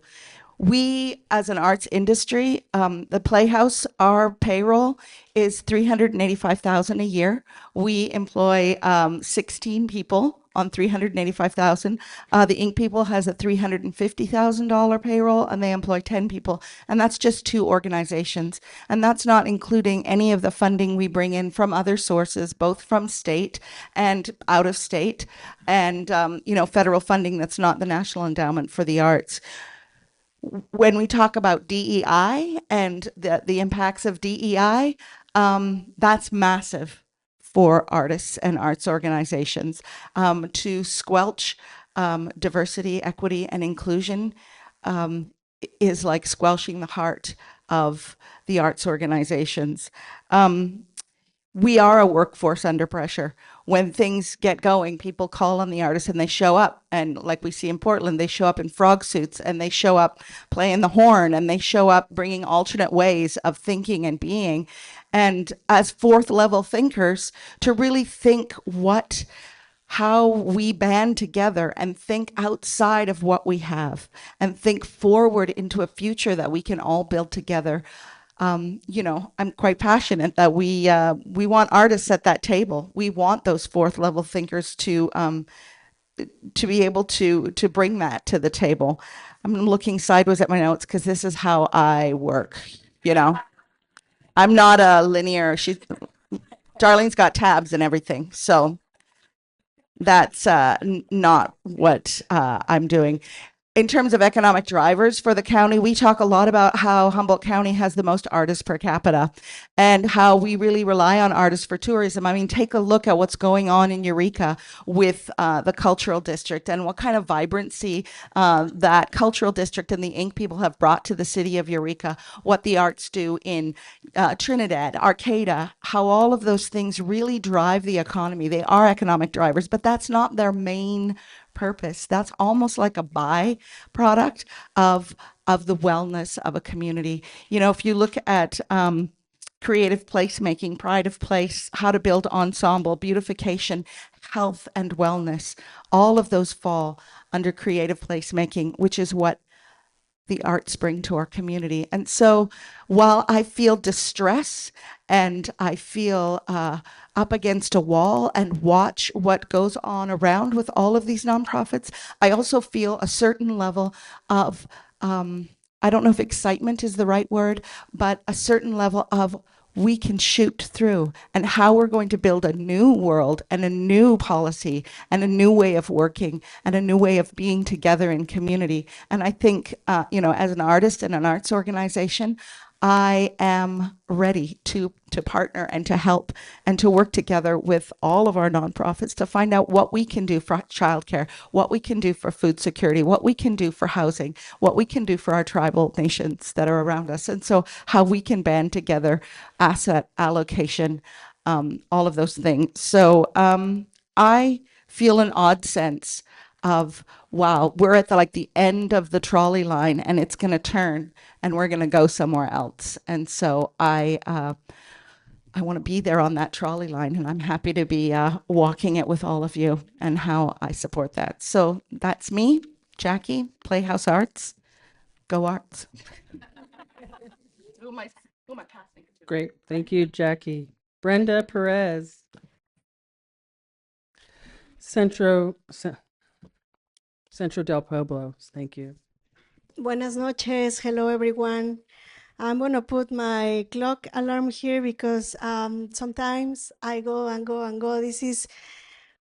We, as an arts industry, the Playhouse, our payroll is $385,000 a year. We employ 16 people on $385,000. The Ink People has a $350,000 payroll, and they employ 10 people, and that's just 2 organizations. And that's not including any of the funding we bring in from other sources, both from state and out of state, and federal funding that's not the National Endowment for the Arts. When we talk about DEI and the impacts of DEI, that's massive for artists and arts organizations. To squelch diversity, equity, and inclusion is like squelching the heart of the arts organizations. We are a workforce under pressure. When things get going, people call on the artists and they show up. And like we see in Portland, they show up in frog suits, and they show up playing the horn, and they show up bringing alternate ways of thinking and being. And as 4th level thinkers, to really think how we band together and think outside of what we have and think forward into a future that we can all build together. I'm quite passionate that we want artists at that table. We want those 4th level thinkers to be able to bring that to the table. I'm looking sideways at my notes because this is how I work. I'm not a linear. Darlene's got tabs and everything, so that's not what I'm doing. In terms of economic drivers for the county, we talk a lot about how Humboldt County has the most artists per capita and how we really rely on artists for tourism. I mean, take a look at what's going on in Eureka with the cultural district and what kind of vibrancy that cultural district and the Ink People have brought to the city of Eureka, what the arts do in Trinidad, Arcata, how all of those things really drive the economy. They are economic drivers, but that's not their main purpose. That's almost like a byproduct of the wellness of a community. If you look at creative placemaking, pride of place, how to build ensemble, beautification, health, and wellness, all of those fall under creative placemaking, which is what the arts bring to our community. And so while I feel distress and I feel up against a wall and watch what goes on around with all of these nonprofits, I also feel a certain level of, I don't know if excitement is the right word, but a certain level of we can shoot through, and how we're going to build a new world and a new policy and a new way of working and a new way of being together in community. And I think, as an artist and an arts organization, I am ready to partner and to help and to work together with all of our nonprofits to find out what we can do for childcare, what we can do for food security, what we can do for housing, what we can do for our tribal nations that are around us. And so how we can band together, asset allocation, all of those things. So I feel an odd sense of, wow, we're at the end of the trolley line and it's going to turn and we're going to go somewhere else. And so I want to be there on that trolley line, and I'm happy to be walking it with all of you and how I support that. So that's me, Jackie, Playhouse Arts. Go Arts. Who am I passing to? Great. Thank you, Jackie. Brenda Perez. Centro del Pueblo. Thank you. Buenas noches. Hello, everyone. I'm gonna put my clock alarm here because sometimes I go and go and go. This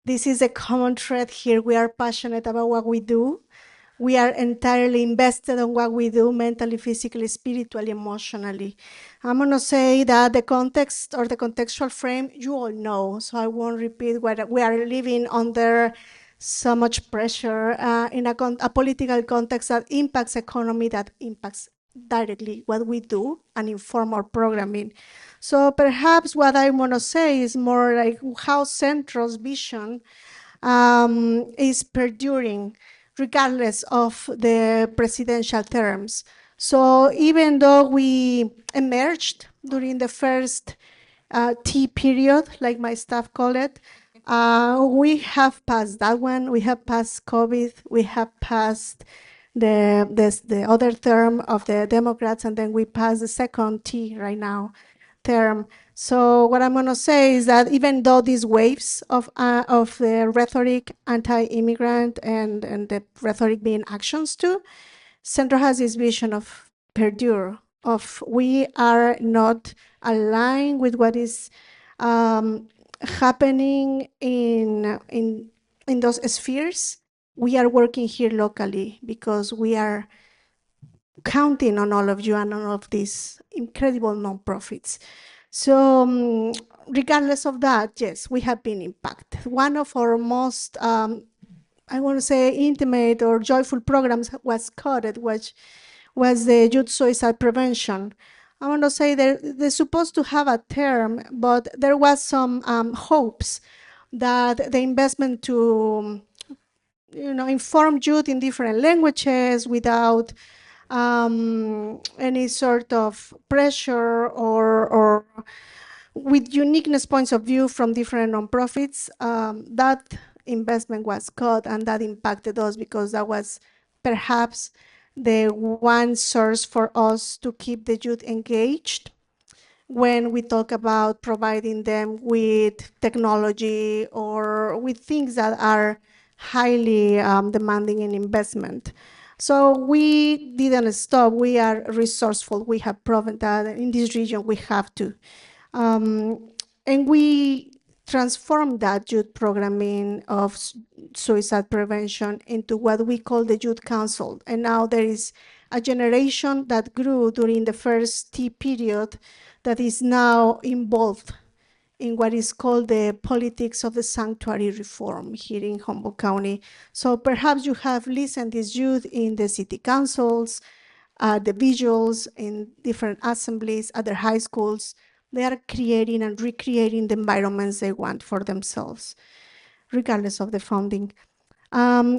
is a common thread here. We are passionate about what we do. We are entirely invested in what we do, mentally, physically, spiritually, emotionally. I'm gonna say that the context or the contextual frame you all know, so I won't repeat what we are living under. So much pressure in a political context that impacts economy, that impacts directly what we do and inform our programming. So perhaps what I want to say is more like how Centro's vision is perduring regardless of the presidential terms. So even though we emerged during the first T period, like my staff call it, we have passed that one. We have passed COVID. We have passed the other term of the Democrats, and then we passed the second T right now term. So what I'm going to say is that even though these waves of the rhetoric, anti-immigrant, and the rhetoric being actions too, Centro has this vision of perdure, of we are not aligned with what is happening in those spheres. We are working here locally because we are counting on all of you and on all of these incredible nonprofits. So regardless of that, yes, we have been impacted. One of our most, I want to say, intimate or joyful programs was coded, which was the youth suicide prevention. I want to say they're supposed to have a term, but there was some hopes that the investment to inform youth in different languages without any sort of pressure or with uniqueness points of view from different nonprofits, that investment was cut and that impacted us because that was perhaps the one source for us to keep the youth engaged when we talk about providing them with technology or with things that are highly demanding in investment. So we didn't stop. We are resourceful. We have proven that in this region we have to. And we transformed that youth programming of suicide prevention into what we call the Youth Council. And now there is a generation that grew during the first T period that is now involved in what is called the politics of the sanctuary reform here in Humboldt County. So perhaps you have listened to this youth in the city councils, the visuals in different assemblies, other high schools. They are creating and recreating the environments they want for themselves, regardless of the funding.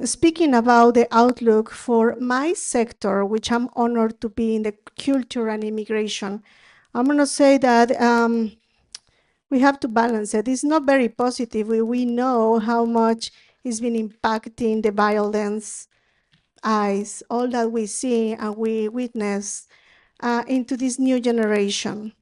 Speaking about the outlook for my sector, which I'm honored to be in the culture and immigration, I'm going to say that we have to balance it. It's not very positive. We know how much it's been impacting the violence, eyes, all that we see and we witness into this new generation.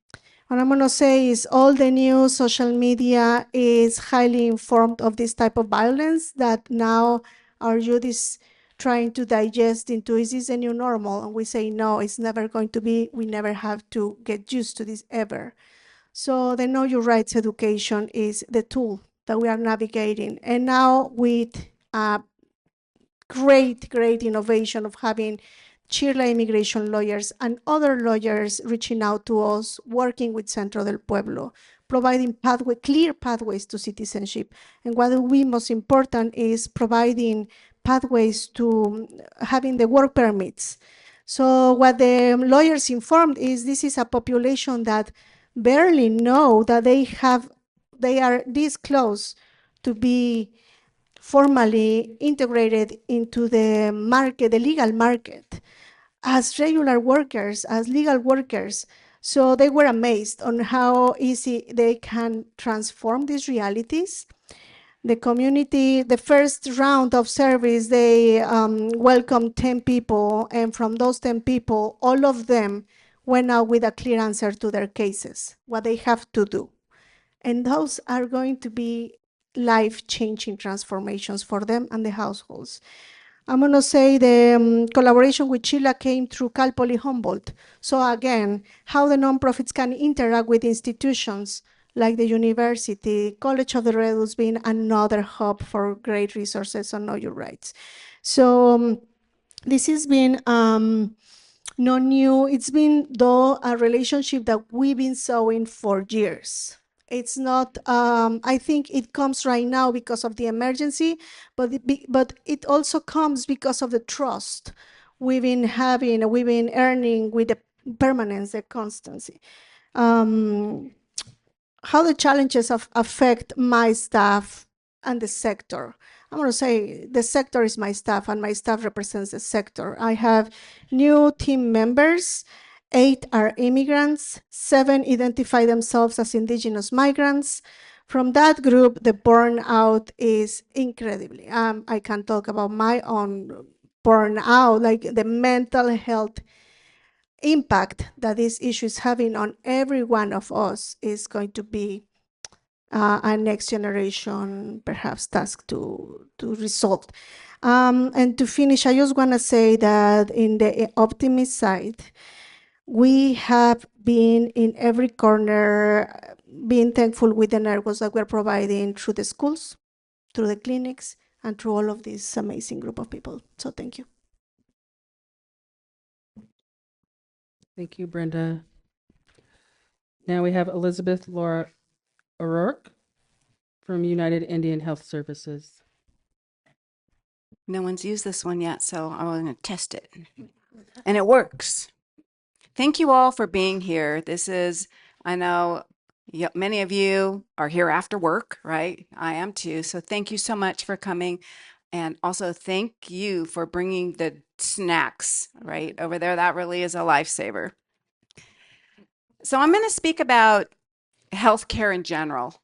What I'm going to say is all the new social media is highly informed of this type of violence that now our youth is trying to digest into, is this a new normal? And we say, no, it's never going to be. We never have to get used to this ever. So the Know Your Rights education is the tool that we are navigating. And now with great innovation of having Chirla immigration lawyers and other lawyers reaching out to us, working with Centro del Pueblo, providing clear pathways to citizenship. And what we most important is providing pathways to having the work permits. So what the lawyers informed is this is a population that barely know that they are this close to be formally integrated into the market, the legal market, as regular workers, as legal workers. So they were amazed on how easy they can transform these realities. The community, the first round of service, they welcomed 10 people, and from those 10 people, all of them went out with a clear answer to their cases, what they have to do. And those are going to be life-changing transformations for them and the households. I'm going to say the collaboration with Chile came through Cal Poly Humboldt. So again, how the nonprofits can interact with institutions like the university, College of the Redwoods being another hub for great resources on Know Your Rights. So this has been not new. It's been, though, a relationship that we've been sowing for years. It's not, I think it comes right now because of the emergency, but it also comes because of the trust we've been earning with the permanence, the constancy. How the challenges affect my staff and the sector. I'm going to say the sector is my staff, and my staff represents the sector. I have new team members. 8 are immigrants. 7 identify themselves as indigenous migrants. From that group, the burnout is incredibly. I can talk about my own burnout, like the mental health impact that this issue is having on every one of us is going to be a next generation perhaps task to resolve. And to finish, I just want to say that in the optimist side, we have been in every corner being thankful with the networks that we're providing through the schools, through the clinics, and through all of this amazing group of people. So thank you. Thank you, Brenda. Now we have Elizabeth Laura O'Rourke from United Indian Health Services. No one's used this one yet, so I'm going to test it. And it works. Thank you all for being here. This is, I know many of you are here after work, right? I am too. So thank you so much for coming. And also thank you for bringing the snacks right over there. That really is a lifesaver. So I'm going to speak about healthcare in general.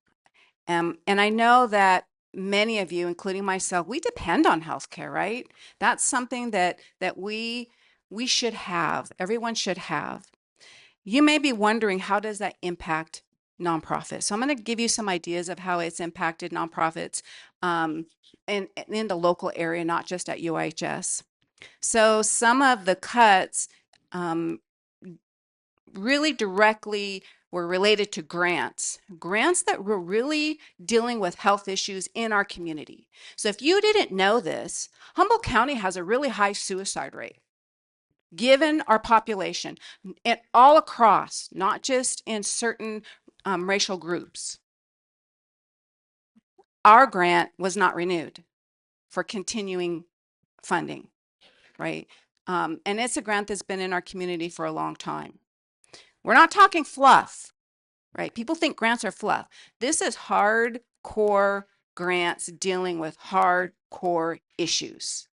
And I know that many of you, including myself, we depend on healthcare, right? That's something that we should have. Everyone should have. You may be wondering, how does that impact nonprofits? So I'm going to give you some ideas of how it's impacted nonprofits in the local area, not just at UIHS. So some of the cuts really directly were related to grants that were really dealing with health issues in our community. So if you didn't know this, Humboldt County has a really high suicide rate, given our population, and all across, not just in certain racial groups. Our grant was not renewed for continuing funding, right? And it's a grant that's been in our community for a long time. We're not talking fluff, right? People think grants are fluff. This is hardcore grants dealing with hardcore issues.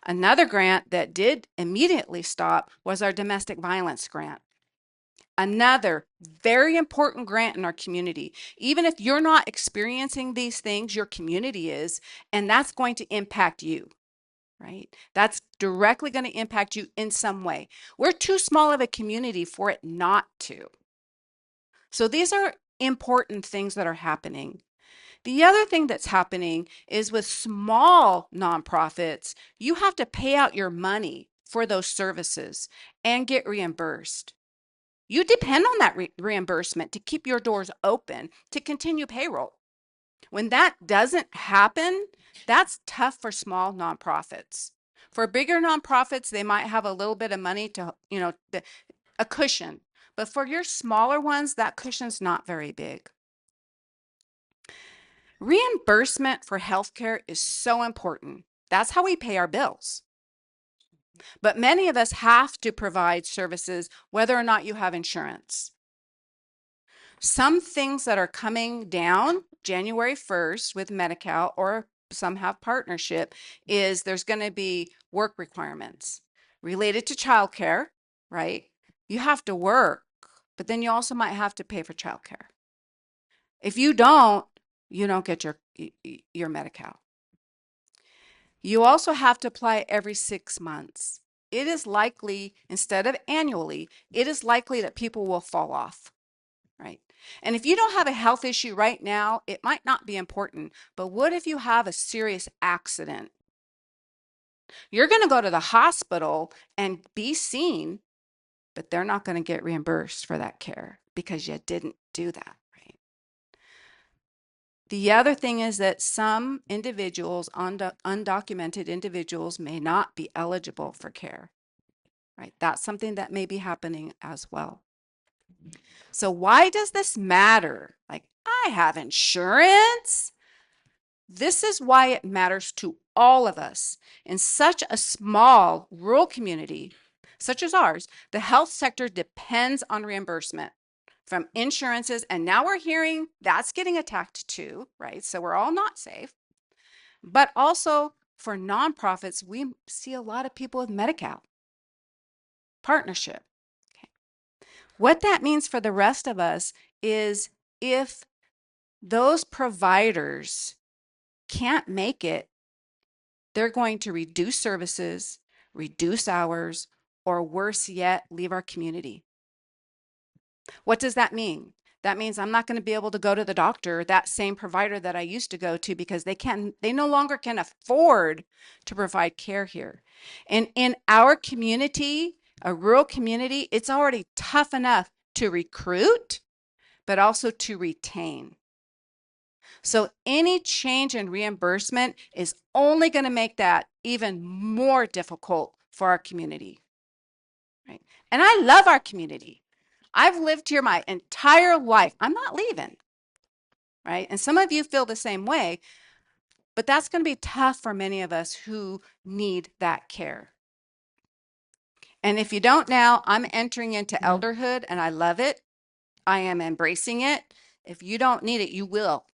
Another grant that did immediately stop was our domestic violence grant. Another very important grant in our community. Even if you're not experiencing these things, your community is, and that's going to impact you. Right? That's directly going to impact you in some way. We're too small of a community for it not to. So these are important things that are happening. The other thing that's happening is with small nonprofits, you have to pay out your money for those services and get reimbursed. You depend on that reimbursement to keep your doors open, to continue payroll. When that doesn't happen, that's tough for small nonprofits. For bigger nonprofits, they might have a little bit of money to, a cushion. But for your smaller ones, that cushion's not very big. Reimbursement for healthcare is so important. That's how we pay our bills. But many of us have to provide services whether or not you have insurance. Some things that are coming down January 1st with Medi-Cal, or some have partnership, is there's going to be work requirements related to childcare, right? You have to work, but then you also might have to pay for childcare. If you don't get your Medi-Cal. You also have to apply every 6 months. It is likely, instead of annually, it is likely that people will fall off, right? And if you don't have a health issue right now, it might not be important, but what if you have a serious accident? You're going to go to the hospital and be seen, but they're not going to get reimbursed for that care because you didn't do that, right? The other thing is that some individuals, undocumented individuals, may not be eligible for care, right? That's something that may be happening as well. So why does this matter? Like, I have insurance. This is why it matters to all of us. In such a small rural community, such as ours, the health sector depends on reimbursement from insurances. And now we're hearing that's getting attacked too, right? So we're all not safe. But also for nonprofits, we see a lot of people with Medi-Cal partnership. Okay. What that means for the rest of us is if those providers can't make it, they're going to reduce services, reduce hours, or worse yet, leave our community. What does that mean? That means I'm not going to be able to go to the doctor, that same provider that I used to go to, because they no longer can afford to provide care here. And in our community, a rural community, it's already tough enough to recruit, but also to retain. So any change in reimbursement is only going to make that even more difficult for our community, right? And I love our community. I've lived here my entire life. I'm not leaving, right? And some of you feel the same way, but that's going to be tough for many of us who need that care. And if you don't now, I'm entering into elderhood and I love it. I am embracing it. If you don't need it, you will.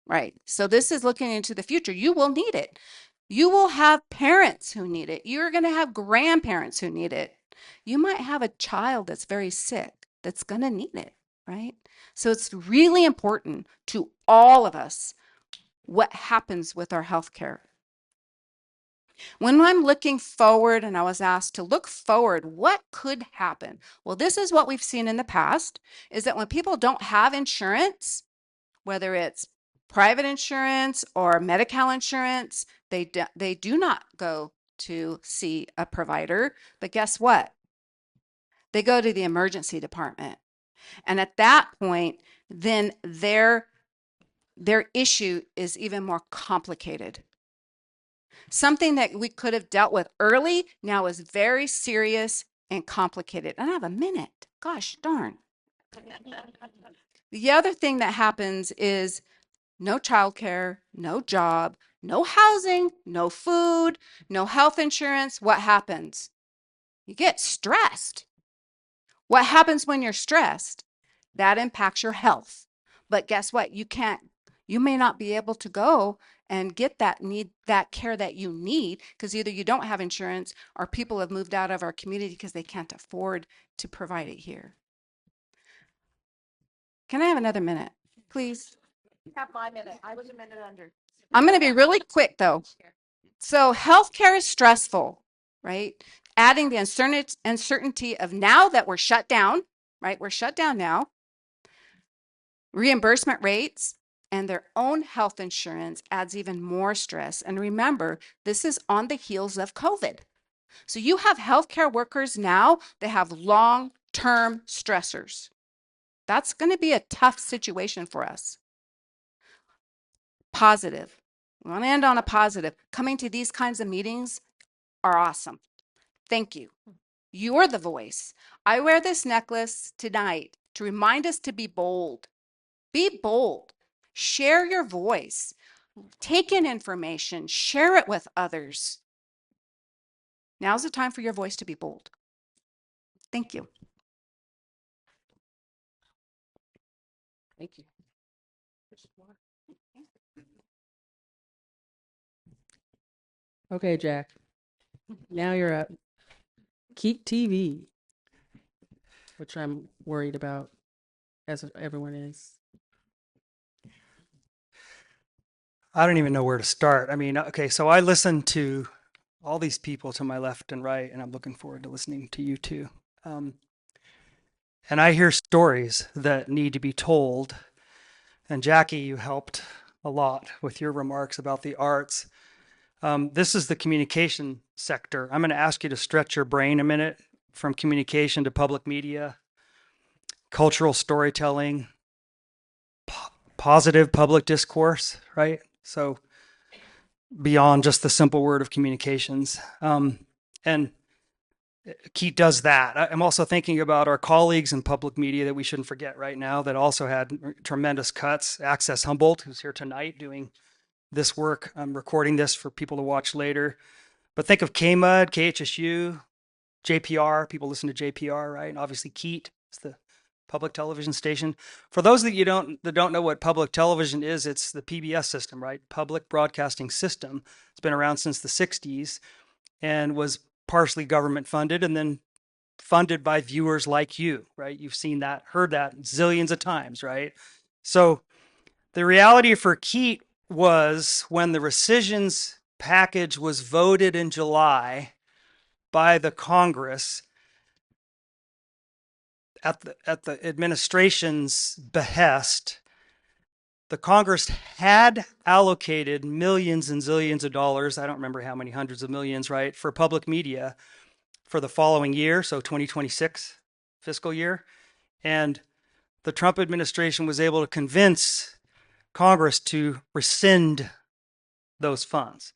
Right. So this is looking into the future. You will need it. You will have parents who need it. You're going to have grandparents who need it. You might have a child that's very sick that's going to need it, right? So it's really important to all of us what happens with our health care. When I'm looking forward and I was asked to look forward, what could happen? Well, this is what we've seen in the past, is that when people don't have insurance, whether it's private insurance or Medi-Cal insurance, they do not go to see a provider. But guess what? They go to the emergency department. And at that point, then their issue is even more complicated. Something that we could have dealt with early now is very serious and complicated. And I have a minute. Gosh darn. The other thing that happens is no childcare, no job, no housing, no food, no health insurance. What happens? You get stressed. What happens when you're stressed? That impacts your health. But guess what? You may not be able to go and get that care that you need because either you don't have insurance or people have moved out of our community because they can't afford to provide it here. Can I have another minute, please? Have my minute. I was a minute under. I'm going to be really quick though. So healthcare is stressful, right? Adding the uncertainty of now that we're shut down, right? We're shut down now. Reimbursement rates and their own health insurance adds even more stress. And remember, this is on the heels of COVID. So you have healthcare workers now that have long-term stressors. That's going to be a tough situation for us. Positive. We want to end on a positive. Coming to these kinds of meetings are awesome. Thank you. You're the voice. I wear this necklace tonight to remind us to be bold. Be bold. Share your voice. Take in information. Share it with others. Now's the time for your voice to be bold. Thank you. Thank you. Okay, Jack. Now you're up. Keep TV, which I'm worried about, as everyone is. I don't even know where to start. I mean, okay, so I listen to all these people to my left and right, and I'm looking forward to listening to you too. And I hear stories that need to be told. And Jackie, you helped a lot with your remarks about the arts. This is the communication sector. I'm going to ask you to stretch your brain a minute from communication to public media, cultural storytelling, positive public discourse, right? So beyond just the simple word of communications. And Keat does that. I'm also thinking about our colleagues in public media that we shouldn't forget right now that also had tremendous cuts. Access Humboldt, who's here tonight doing this work. I'm recording this for people to watch later. But think of KMUD, KHSU, JPR. People listen to JPR, right? And obviously Keat is the public television station. For those that don't know what public television is, it's the PBS system, right? Public Broadcasting System. It's been around since the 60s and was partially government funded and then funded by viewers like you, right? You've seen that, heard that zillions of times, right? So the reality for Keat was when the rescissions package was voted in July by the Congress at the administration's behest, the Congress had allocated millions and zillions of dollars, I don't remember how many hundreds of millions, right, for public media for the following year, so 2026 fiscal year. And the Trump administration was able to convince Congress to rescind those funds.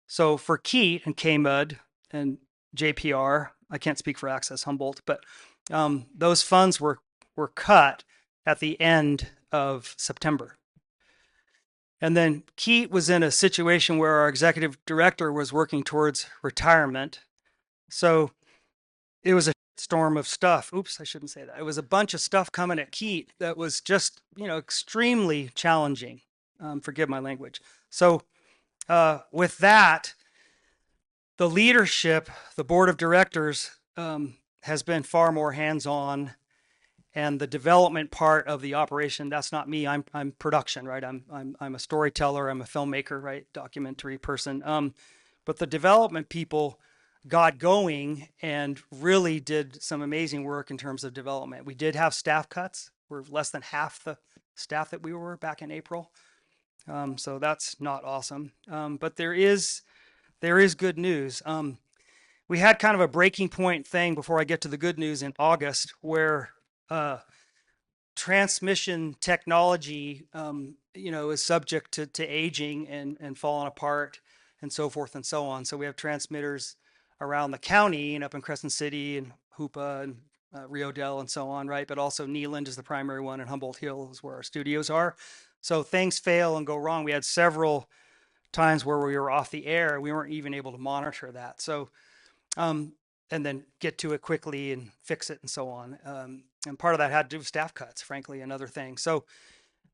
So for Keat and KMUD and JPR, I can't speak for Access Humboldt, but those funds were cut at the end of September. And then Keat was in a situation where our executive director was working towards retirement. So it was a storm of stuff. Oops, I shouldn't say that. It was a bunch of stuff coming at Keat that was just, extremely challenging. Forgive my language. So with that, the leadership, the board of directors, has been far more hands-on, and the development part of the operation, that's not me. I'm production, right? I'm a storyteller. I'm a filmmaker, right? Documentary person. But the development people got going and really did some amazing work in terms of development. We did have staff cuts. We're less than half the staff that we were back in April. So that's not awesome. But there is good news. We had kind of a breaking point thing before I get to the good news in August where transmission technology, is subject to aging and falling apart and so forth and so on. So we have transmitters around the county and up in Crescent City and Hoopa and Rio Dell and so on, right? But also Neyland is the primary one and Humboldt Hill is where our studios are. So things fail and go wrong. We had several times where we were off the air. We weren't even able to monitor that. So and then get to it quickly and fix it and so on. And part of that had to do with staff cuts, frankly, and other things. So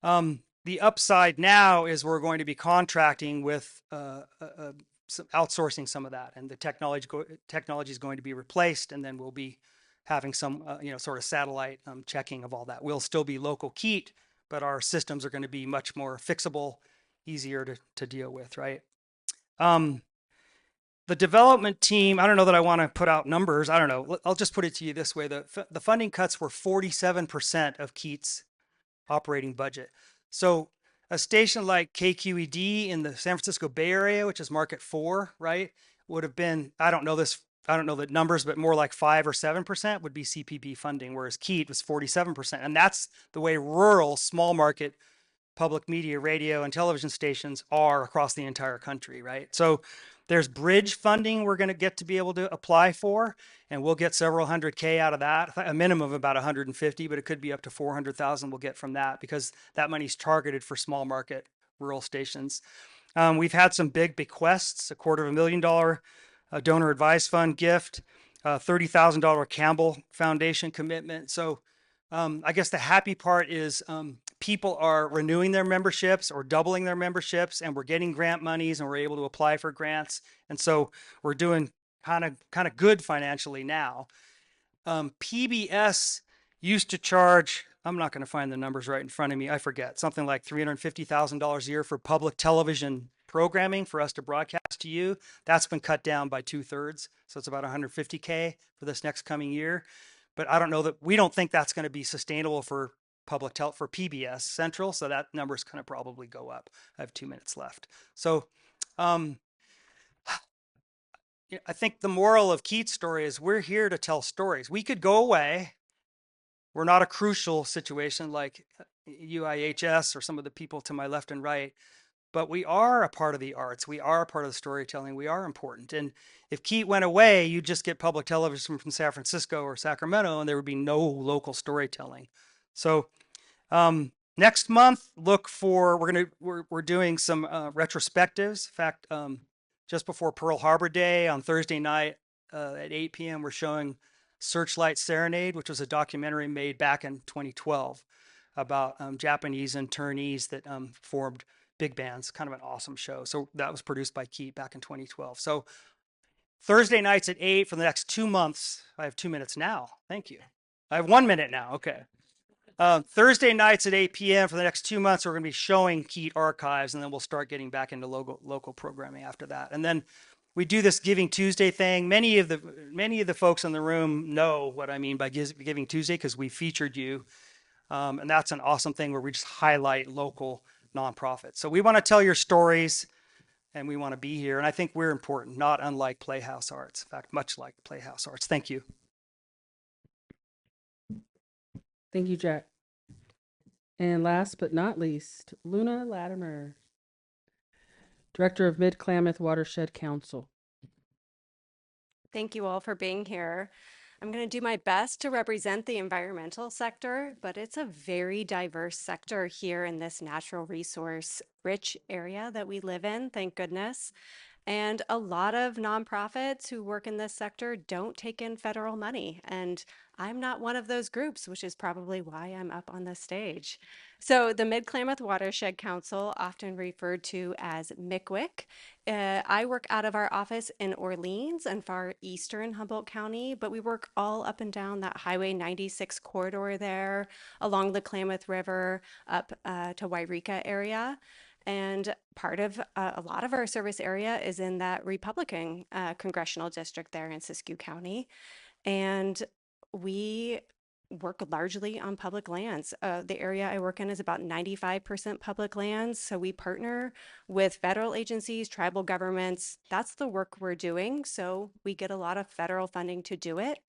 the upside now is we're going to be contracting with outsourcing some of that, and the technology is going to be replaced, and then we'll be having some sort of satellite checking of all that. We'll still be local Keat, but our systems are going to be much more fixable, easier to deal with, right? The development team, I don't know that I want to put out numbers. I don't know. I'll just put it to you this way. The funding cuts were 47% of Keat's operating budget. So a station like KQED in the San Francisco Bay Area, which is market 4, right, would have been, I don't know the numbers, but more like 5 or 7% would be CPB funding, whereas Keat was 47%. And that's the way rural, small market public media, radio, and television stations are across the entire country, right? So there's bridge funding we're going to get to be able to apply for, and we'll get several hundred K out of that, a minimum of about 150, but it could be up to 400,000 we'll get from that because that money's targeted for small market rural stations. We've had some big bequests, $250,000 donor advised fund gift, $30,000 Campbell Foundation commitment. So I guess the happy part is people are renewing their memberships or doubling their memberships, and we're getting grant monies and we're able to apply for grants. And so we're doing kind of good financially now. PBS used to charge, I'm not going to find the numbers right in front of me, I forget, something like $350,000 a year for public television programming for us to broadcast to you. That's been cut down by 2/3. So it's about 150K for this next coming year. But I don't know that, we don't think that's going to be sustainable for for PBS Central. So that number is going to probably go up. I have 2 minutes left. So I think the moral of Keith's story is we're here to tell stories. We could go away. We're not a crucial situation like UIHS or some of the people to my left and right, but we are a part of the arts. We are a part of the storytelling. We are important. And if Keith went away, you'd just get public television from San Francisco or Sacramento, and there would be no local storytelling. So next month, look for we're doing some retrospectives. In fact, just before Pearl Harbor Day on Thursday night at 8 p.m., we're showing Searchlight Serenade, which was a documentary made back in 2012 about Japanese internees that formed big bands. Kind of an awesome show. So that was produced by Keith back in 2012. So Thursday nights at 8 for the next 2 months. I have 2 minutes now. Thank you. I have 1 minute now. Okay. Thursday nights at 8 p.m. for the next 2 months, we're going to be showing Keat archives, and then we'll start getting back into local programming after that. And then we do this Giving Tuesday thing. Many of the folks in the room know what I mean by Giving Tuesday because we featured you, and that's an awesome thing where we just highlight local nonprofits. So we want to tell your stories, and we want to be here. And I think we're important, not unlike Playhouse Arts. In fact, much like Playhouse Arts. Thank you. Thank you, Jack. And last but not least, Luna Latimer, Director of Mid-Klamath Watershed Council. Thank you all for being here. I'm going to do my best to represent the environmental sector, but it's a very diverse sector here in this natural resource rich area that we live in, thank goodness. And a lot of nonprofits who work in this sector don't take in federal money. And I'm not one of those groups, which is probably why I'm up on this stage. So the Mid-Klamath Watershed Council, often referred to as MCWIC, I work out of our office in Orleans and far eastern Humboldt County, but we work all up and down that Highway 96 corridor there, along the Klamath River, up to Eureka area. And part of a lot of our service area is in that Republican congressional district there in Siskiyou County. And we work largely on public lands. The area I work in is about 95% public lands. So we partner with federal agencies, tribal governments. That's the work we're doing. So we get a lot of federal funding to do it.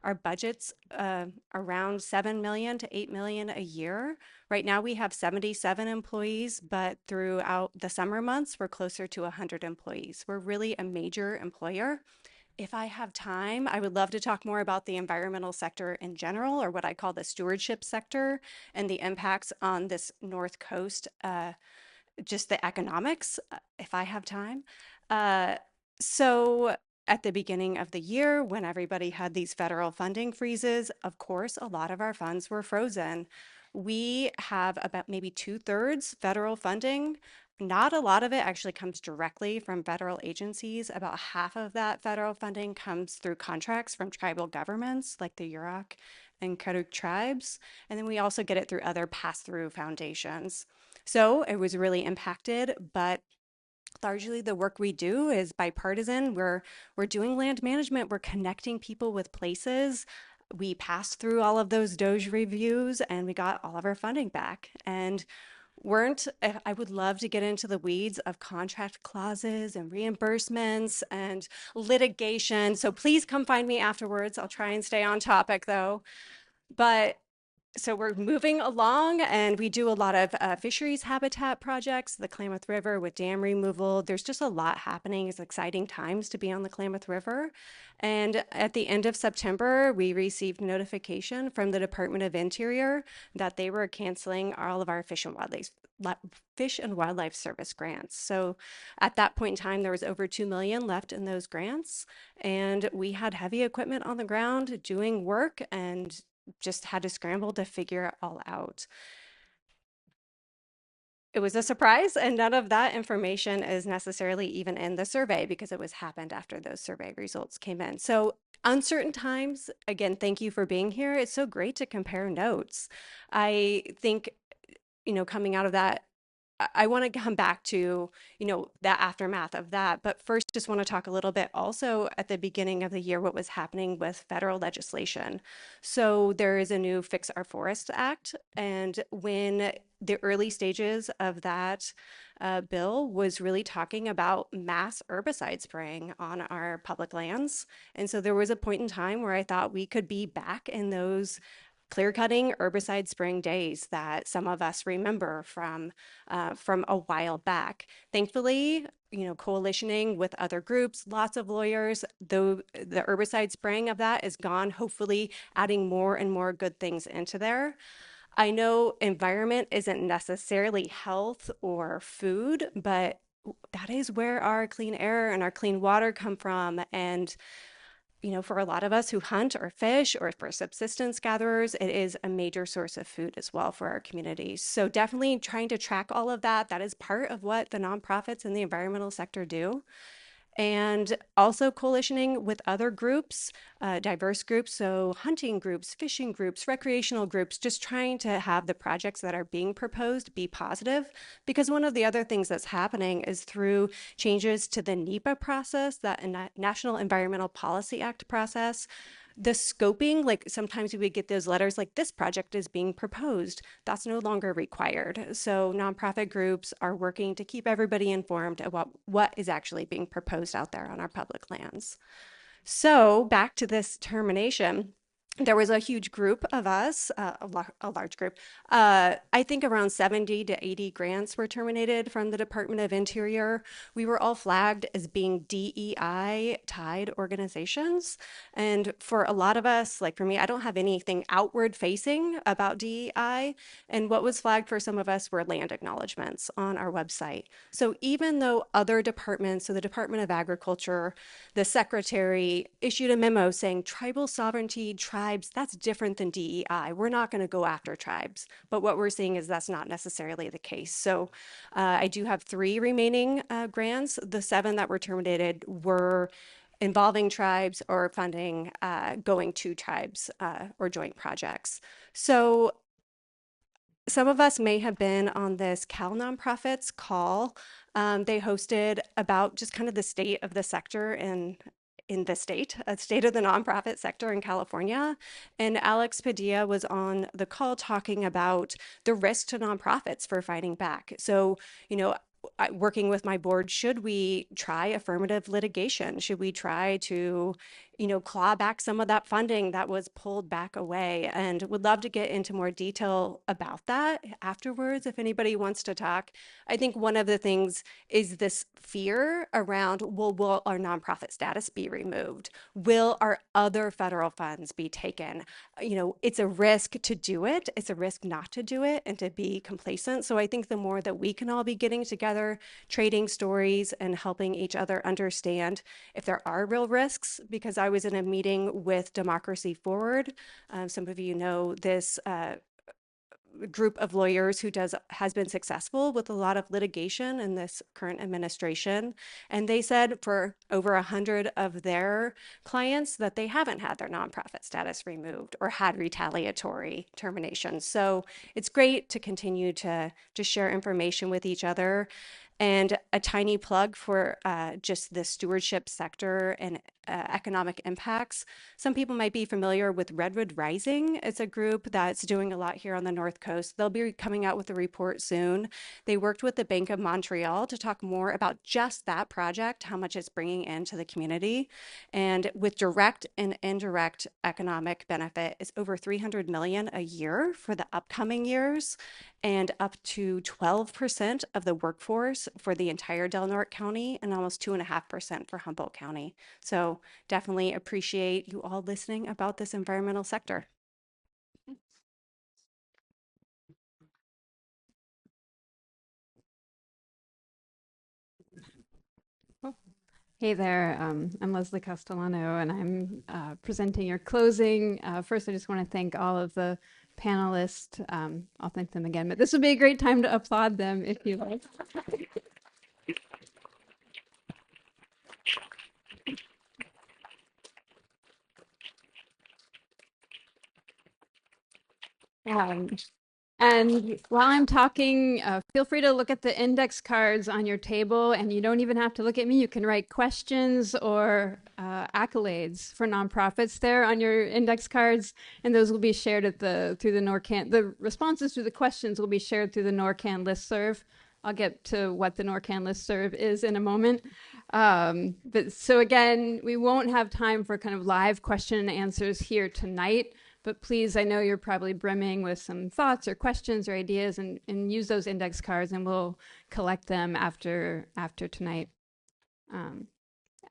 Our budget's around $7 million to $8 million a year. Right now we have 77 employees, but throughout the summer months, we're closer to 100 employees. We're really a major employer. If I have time, I would love to talk more about the environmental sector in general, or what I call the stewardship sector, and the impacts on this North Coast, just the economics, if I have time. So at the beginning of the year, when everybody had these federal funding freezes, of course, a lot of our funds were frozen. We have about maybe 2/3 federal funding. Not a lot of it actually comes directly from federal agencies. About half of that federal funding comes through contracts from tribal governments like the Eureka and Karuk tribes. And then we also get it through other pass-through foundations. So it was really impacted, but largely the work we do is bipartisan. We're doing land management. We're connecting people with places. We passed through all of those Doge reviews and we got all of our funding back. And I would love to get into the weeds of contract clauses and reimbursements and litigation. So please come find me afterwards. I'll try and stay on topic though. But so we're moving along and we do a lot of fisheries habitat projects, the Klamath River with dam removal. There's just a lot happening. It's exciting times to be on the Klamath River. And at the end of September, we received notification from the Department of Interior that they were canceling all of our Fish and Wildlife Service grants. So at that point in time, there was over $2 million left in those grants. And we had heavy equipment on the ground doing work and just had to scramble to figure it all out. It was a surprise, and none of that information is necessarily even in the survey because it was happened after those survey results came in. So uncertain times, again, thank you for being here. It's so great to compare notes. I think, coming out of that, I want to come back to, the aftermath of that. But first, just want to talk a little bit also at the beginning of the year, what was happening with federal legislation. So there is a new Fix Our Forests Act. And when the early stages of that bill was really talking about mass herbicide spraying on our public lands. And so there was a point in time where I thought we could be back in those clear-cutting herbicide spraying days that some of us remember from a while back. Thankfully, coalitioning with other groups, lots of lawyers, though the herbicide spraying of that is gone, hopefully adding more and more good things into there. I know environment isn't necessarily health or food, but that is where our clean air and our clean water come from. And for a lot of us who hunt or fish or for subsistence gatherers, it is a major source of food as well for our communities. So definitely trying to track all of that. That is part of what the nonprofits in the environmental sector do. And also coalitioning with other groups, diverse groups, so hunting groups, fishing groups, recreational groups, just trying to have the projects that are being proposed be positive. Because one of the other things that's happening is through changes to the NEPA process, that National Environmental Policy Act process, the scoping, like sometimes we would get those letters like this project is being proposed. That's no longer required. So nonprofit groups are working to keep everybody informed about what is actually being proposed out there on our public lands. So back to this termination. There was a huge group of us, a large group. I think around 70 to 80 grants were terminated from the Department of Interior. We were all flagged as being DEI tied organizations. And for a lot of us, like for me, I don't have anything outward facing about DEI. And what was flagged for some of us were land acknowledgements on our website. So even though other departments, so the Department of Agriculture, the secretary issued a memo saying tribal sovereignty, tribes, that's different than DEI. We're not going to go after tribes. But what we're seeing is that's not necessarily the case. So I do have 3 remaining grants. The 7 that were terminated were involving tribes or funding going to tribes or joint projects. So some of us may have been on this Cal Nonprofits call. They hosted about just kind of the state of the sector in the state of the nonprofit sector in California. And Alex Padilla was on the call talking about the risk to nonprofits for fighting back. So, working with my board, should we try affirmative litigation? Should we try to, claw back some of that funding that was pulled back away? And would love to get into more detail about that afterwards if anybody wants to talk. I think one of the things is this fear around, well, will our nonprofit status be removed? Will our other federal funds be taken? It's a risk to do it. It's a risk not to do it and to be complacent. So I think the more that we can all be getting together, trading stories and helping each other understand if there are real risks, because I was in a meeting with Democracy Forward. Some of you know this group of lawyers who has been successful with a lot of litigation in this current administration. And they said for over 100 of their clients that they haven't had their nonprofit status removed or had retaliatory terminations. So it's great to continue to share information with each other. And a tiny plug for just the stewardship sector and economic impacts. Some people might be familiar with Redwood Rising. It's a group that's doing a lot here on the North Coast. They'll be coming out with a report soon. They worked with the Bank of Montreal to talk more about just that project, how much it's bringing into the community. And with direct and indirect economic benefit, it's over $300 million a year for the upcoming years, and up to 12% of the workforce for the entire Del Norte County and almost 2.5% for Humboldt County. So definitely appreciate you all listening about this environmental sector. Hey there, I'm Leslie Castellano, and I'm presenting your closing. First, I just want to thank all of the panelists. I'll thank them again, but this would be a great time to applaud them if you like. And while I'm talking, feel free to look at the index cards on your table, and you don't even have to look at me. You can write questions or accolades for nonprofits there on your index cards, and those will be shared through the NorCAN. The responses to the questions will be shared through the NorCAN listserv I'll get to what the NorCAN listserv is in a moment. But so again, we won't have time for kind of live question and answers here tonight, but please, I know you're probably brimming with some thoughts or questions or ideas, and use those index cards and we'll collect them after tonight.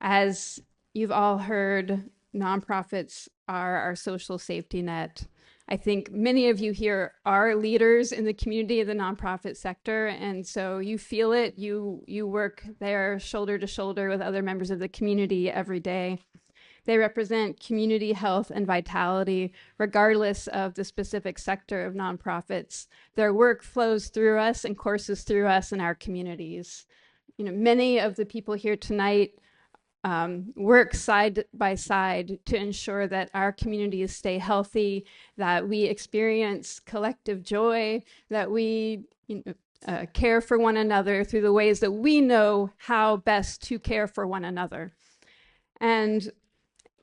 As you've all heard, nonprofits are our social safety net. I think many of you here are leaders in the community of the nonprofit sector, and so you feel it. You work there shoulder to shoulder with other members of the community every day. They represent community health and vitality, regardless of the specific sector of nonprofits. Their work flows through us and courses through us in our communities. You know, many of the people here tonight work side by side to ensure that our communities stay healthy, that we experience collective joy, that we care for one another through the ways that we know how best to care for one another. And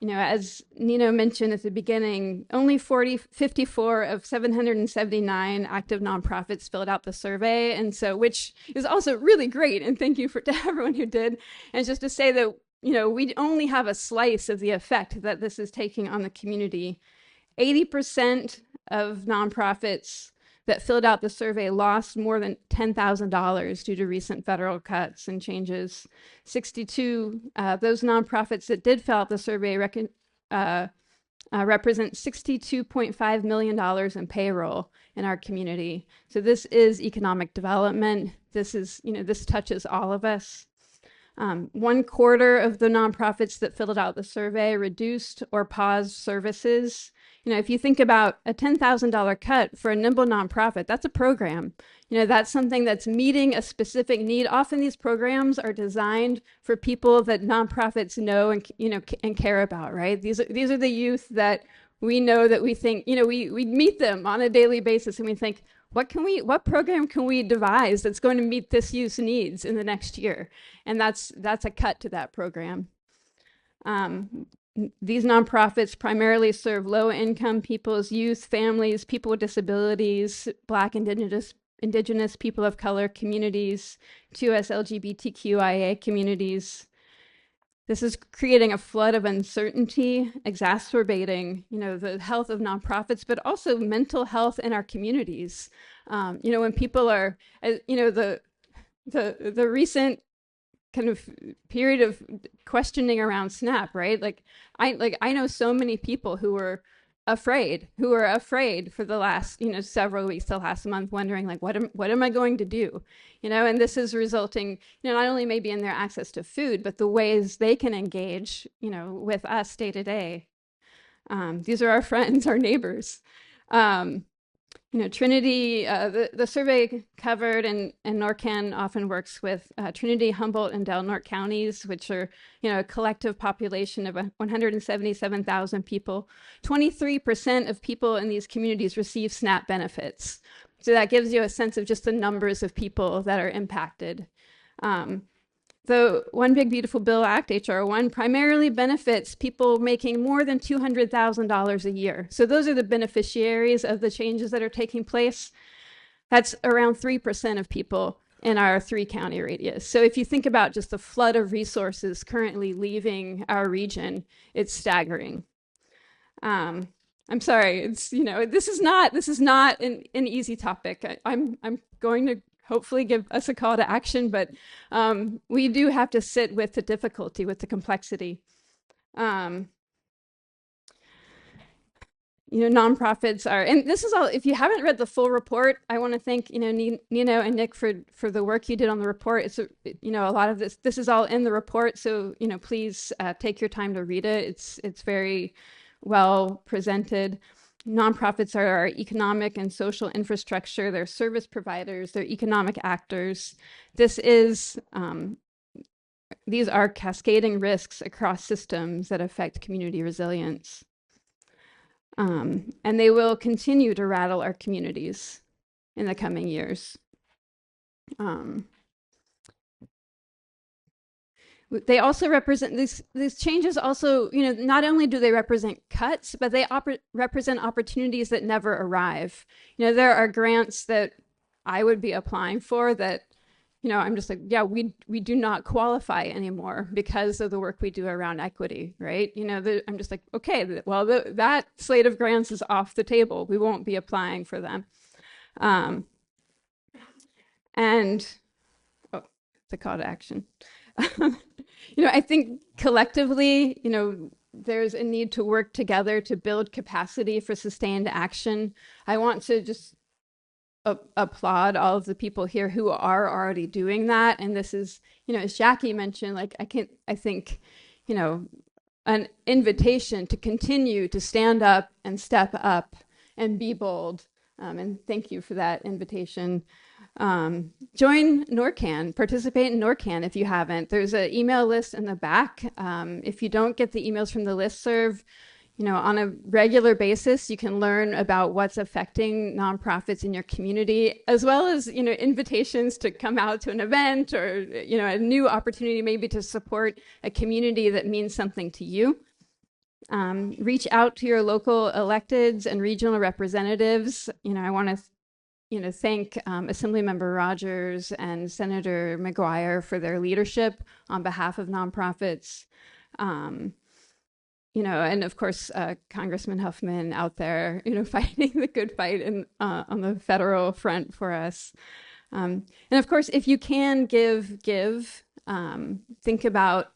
you know, as Nino mentioned at the beginning, only 54 of 779 active nonprofits filled out the survey, and so, which is also really great, and thank you to everyone who did. And just to say that, you know, we only have a slice of the effect that this is taking on the community. 80% of nonprofits that filled out the survey lost more than $10,000 due to recent federal cuts and changes. 62, those nonprofits that did fill out the survey represent $62.5 million in payroll in our community. So this is economic development. This is, you know, this touches all of us. 1/4 of the nonprofits that filled out the survey reduced or paused services. You know, if you think about a $10,000 cut for a nimble nonprofit, that's a program. You know, that's something that's meeting a specific need. Often these programs are designed for people that nonprofits know and, you know, and care about, right? These are the youth that we know, that we think, you know, we meet them on a daily basis and we think, what program can we devise that's going to meet this youth's needs in the next year? And that's a cut to that program. These nonprofits primarily serve low-income peoples, youth, families, people with disabilities, Black, Indigenous, people of color communities, 2S LGBTQIA communities. This is creating a flood of uncertainty, exacerbating, you know, the health of nonprofits, but also mental health in our communities. You know, when people are, you know, the recent kind of period of questioning around SNAP, right? I know so many people who are afraid for the last, you know, several weeks, the last month, wondering like, what am I going to do? You know, and this is resulting, you know, not only maybe in their access to food, but the ways they can engage, you know, with us day to day. These are our friends, our neighbors. You know, Trinity, the survey covered, and NorCAN often works with Trinity, Humboldt, and Del Norte counties, which are, you know, a collective population of 177,000 people. 23% of people in these communities receive SNAP benefits. So that gives you a sense of just the numbers of people that are impacted. The One Big Beautiful Bill Act, H.R. 1, primarily benefits people making more than $200,000 a year. So those are the beneficiaries of the changes that are taking place. That's around 3% of people in our 3-county radius. So if you think about just the flood of resources currently leaving our region, it's staggering. I'm sorry, it's, you know, this is not an easy topic. I'm going to hopefully give us a call to action, but we do have to sit with the difficulty, with the complexity. You know, nonprofits are, and this is all, if you haven't read the full report, I want to thank, you know, Nino and Nick for the work you did on the report. It's, you know, a lot of this is all in the report, so, you know, please take your time to read it. It's very well presented. Nonprofits are our economic and social infrastructure. They're service providers. They're economic actors. This is, these are cascading risks across systems that affect community resilience. And they will continue to rattle our communities in the coming years. They also represent, these changes also, you know, not only do they represent cuts, but they represent opportunities that never arrive. You know, there are grants that I would be applying for that I'm just like, yeah, we do not qualify anymore because of the work we do around equity, right? I'm just like, okay, well, that slate of grants is off the table. We won't be applying for them. And the call to action. I think collectively, there's a need to work together to build capacity for sustained action. I want to just applaud all of the people here who are already doing that. And this is, as Jackie mentioned, like I think, an invitation to continue to stand up and step up and be bold. And thank you for that invitation. Join NorCAN, participate in NorCAN if you haven't. There's an email list in the back. If you don't get the emails from the listserv, on a regular basis, you can learn about what's affecting nonprofits in your community, as well as, invitations to come out to an event or, a new opportunity maybe to support a community that means something to you. Reach out to your local electeds and regional representatives. I want to thank Assemblymember Rogers and Senator McGuire for their leadership on behalf of nonprofits. And of course, Congressman Huffman out there, fighting the good fight on the federal front for us. And of course, if you can give, think about,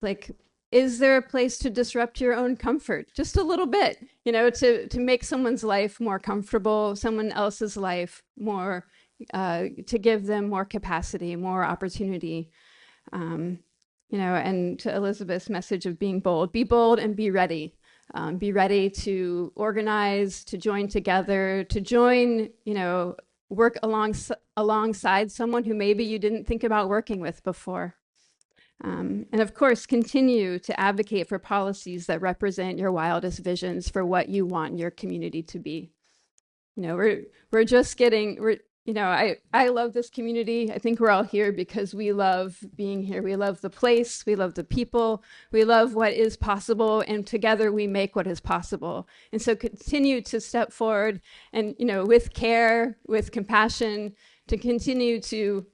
like, is there a place to disrupt your own comfort? Just a little bit, to make someone's life more comfortable, someone else's life more, to give them more capacity, more opportunity. And to Elizabeth's message of being bold, be bold and be ready. Be ready to organize, to join together, to join, work alongside someone who maybe you didn't think about working with before. And of course, continue to advocate for policies that represent your wildest visions for what you want your community to be. We're just getting, I love this community. I think we're all here because we love being here. We love the place. We love the people. We love what is possible. And together we make what is possible. And so continue to step forward and, with care, with compassion, to continue to,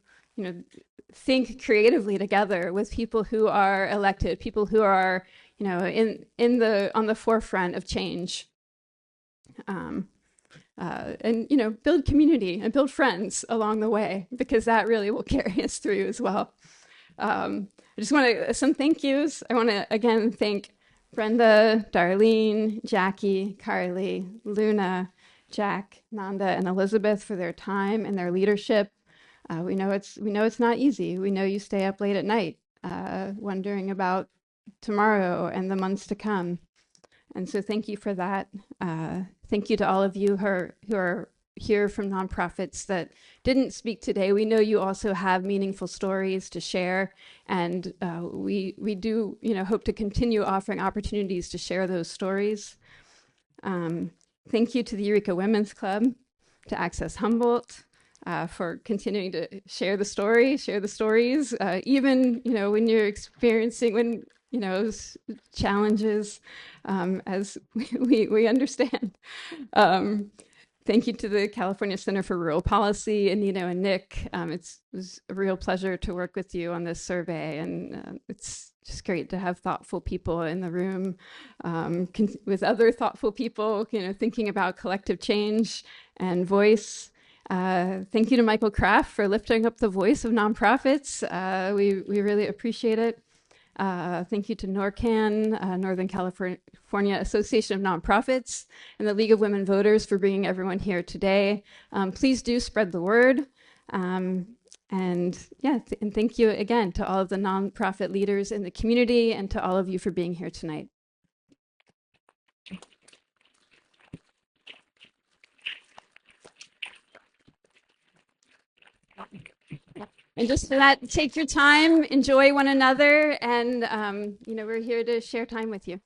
think creatively together with people who are elected, people who are, on the forefront of change. And build community and build friends along the way, because that really will carry us through as well. I just want to some thank yous. I want to again thank Brenda, Darlene, Jackie, Carly, Luna, Jack, Nanda, and Elizabeth for their time and their leadership. We know it's not easy. We know you stay up late at night wondering about tomorrow and the months to come. And so thank you for that. Thank you to all of you who are here from nonprofits that didn't speak today. We know you also have meaningful stories to share, and we do hope to continue offering opportunities to share those stories. Thank you to the Eureka Women's Club, to Access Humboldt, for continuing to share the stories, even when you're experiencing challenges, as we understand. Thank you to the California Center for Rural Policy, and Nino and Nick. It was a real pleasure to work with you on this survey, and it's just great to have thoughtful people in the room with other thoughtful people, thinking about collective change and voice. Thank you to Michael Kraft for lifting up the voice of nonprofits. We really appreciate it. Thank you to NorCAN, Northern California Association of Nonprofits, and the League of Women Voters for bringing everyone here today. Please do spread the word. And thank you again to all of the nonprofit leaders in the community and to all of you for being here tonight. And just for that, take your time, enjoy one another, and we're here to share time with you.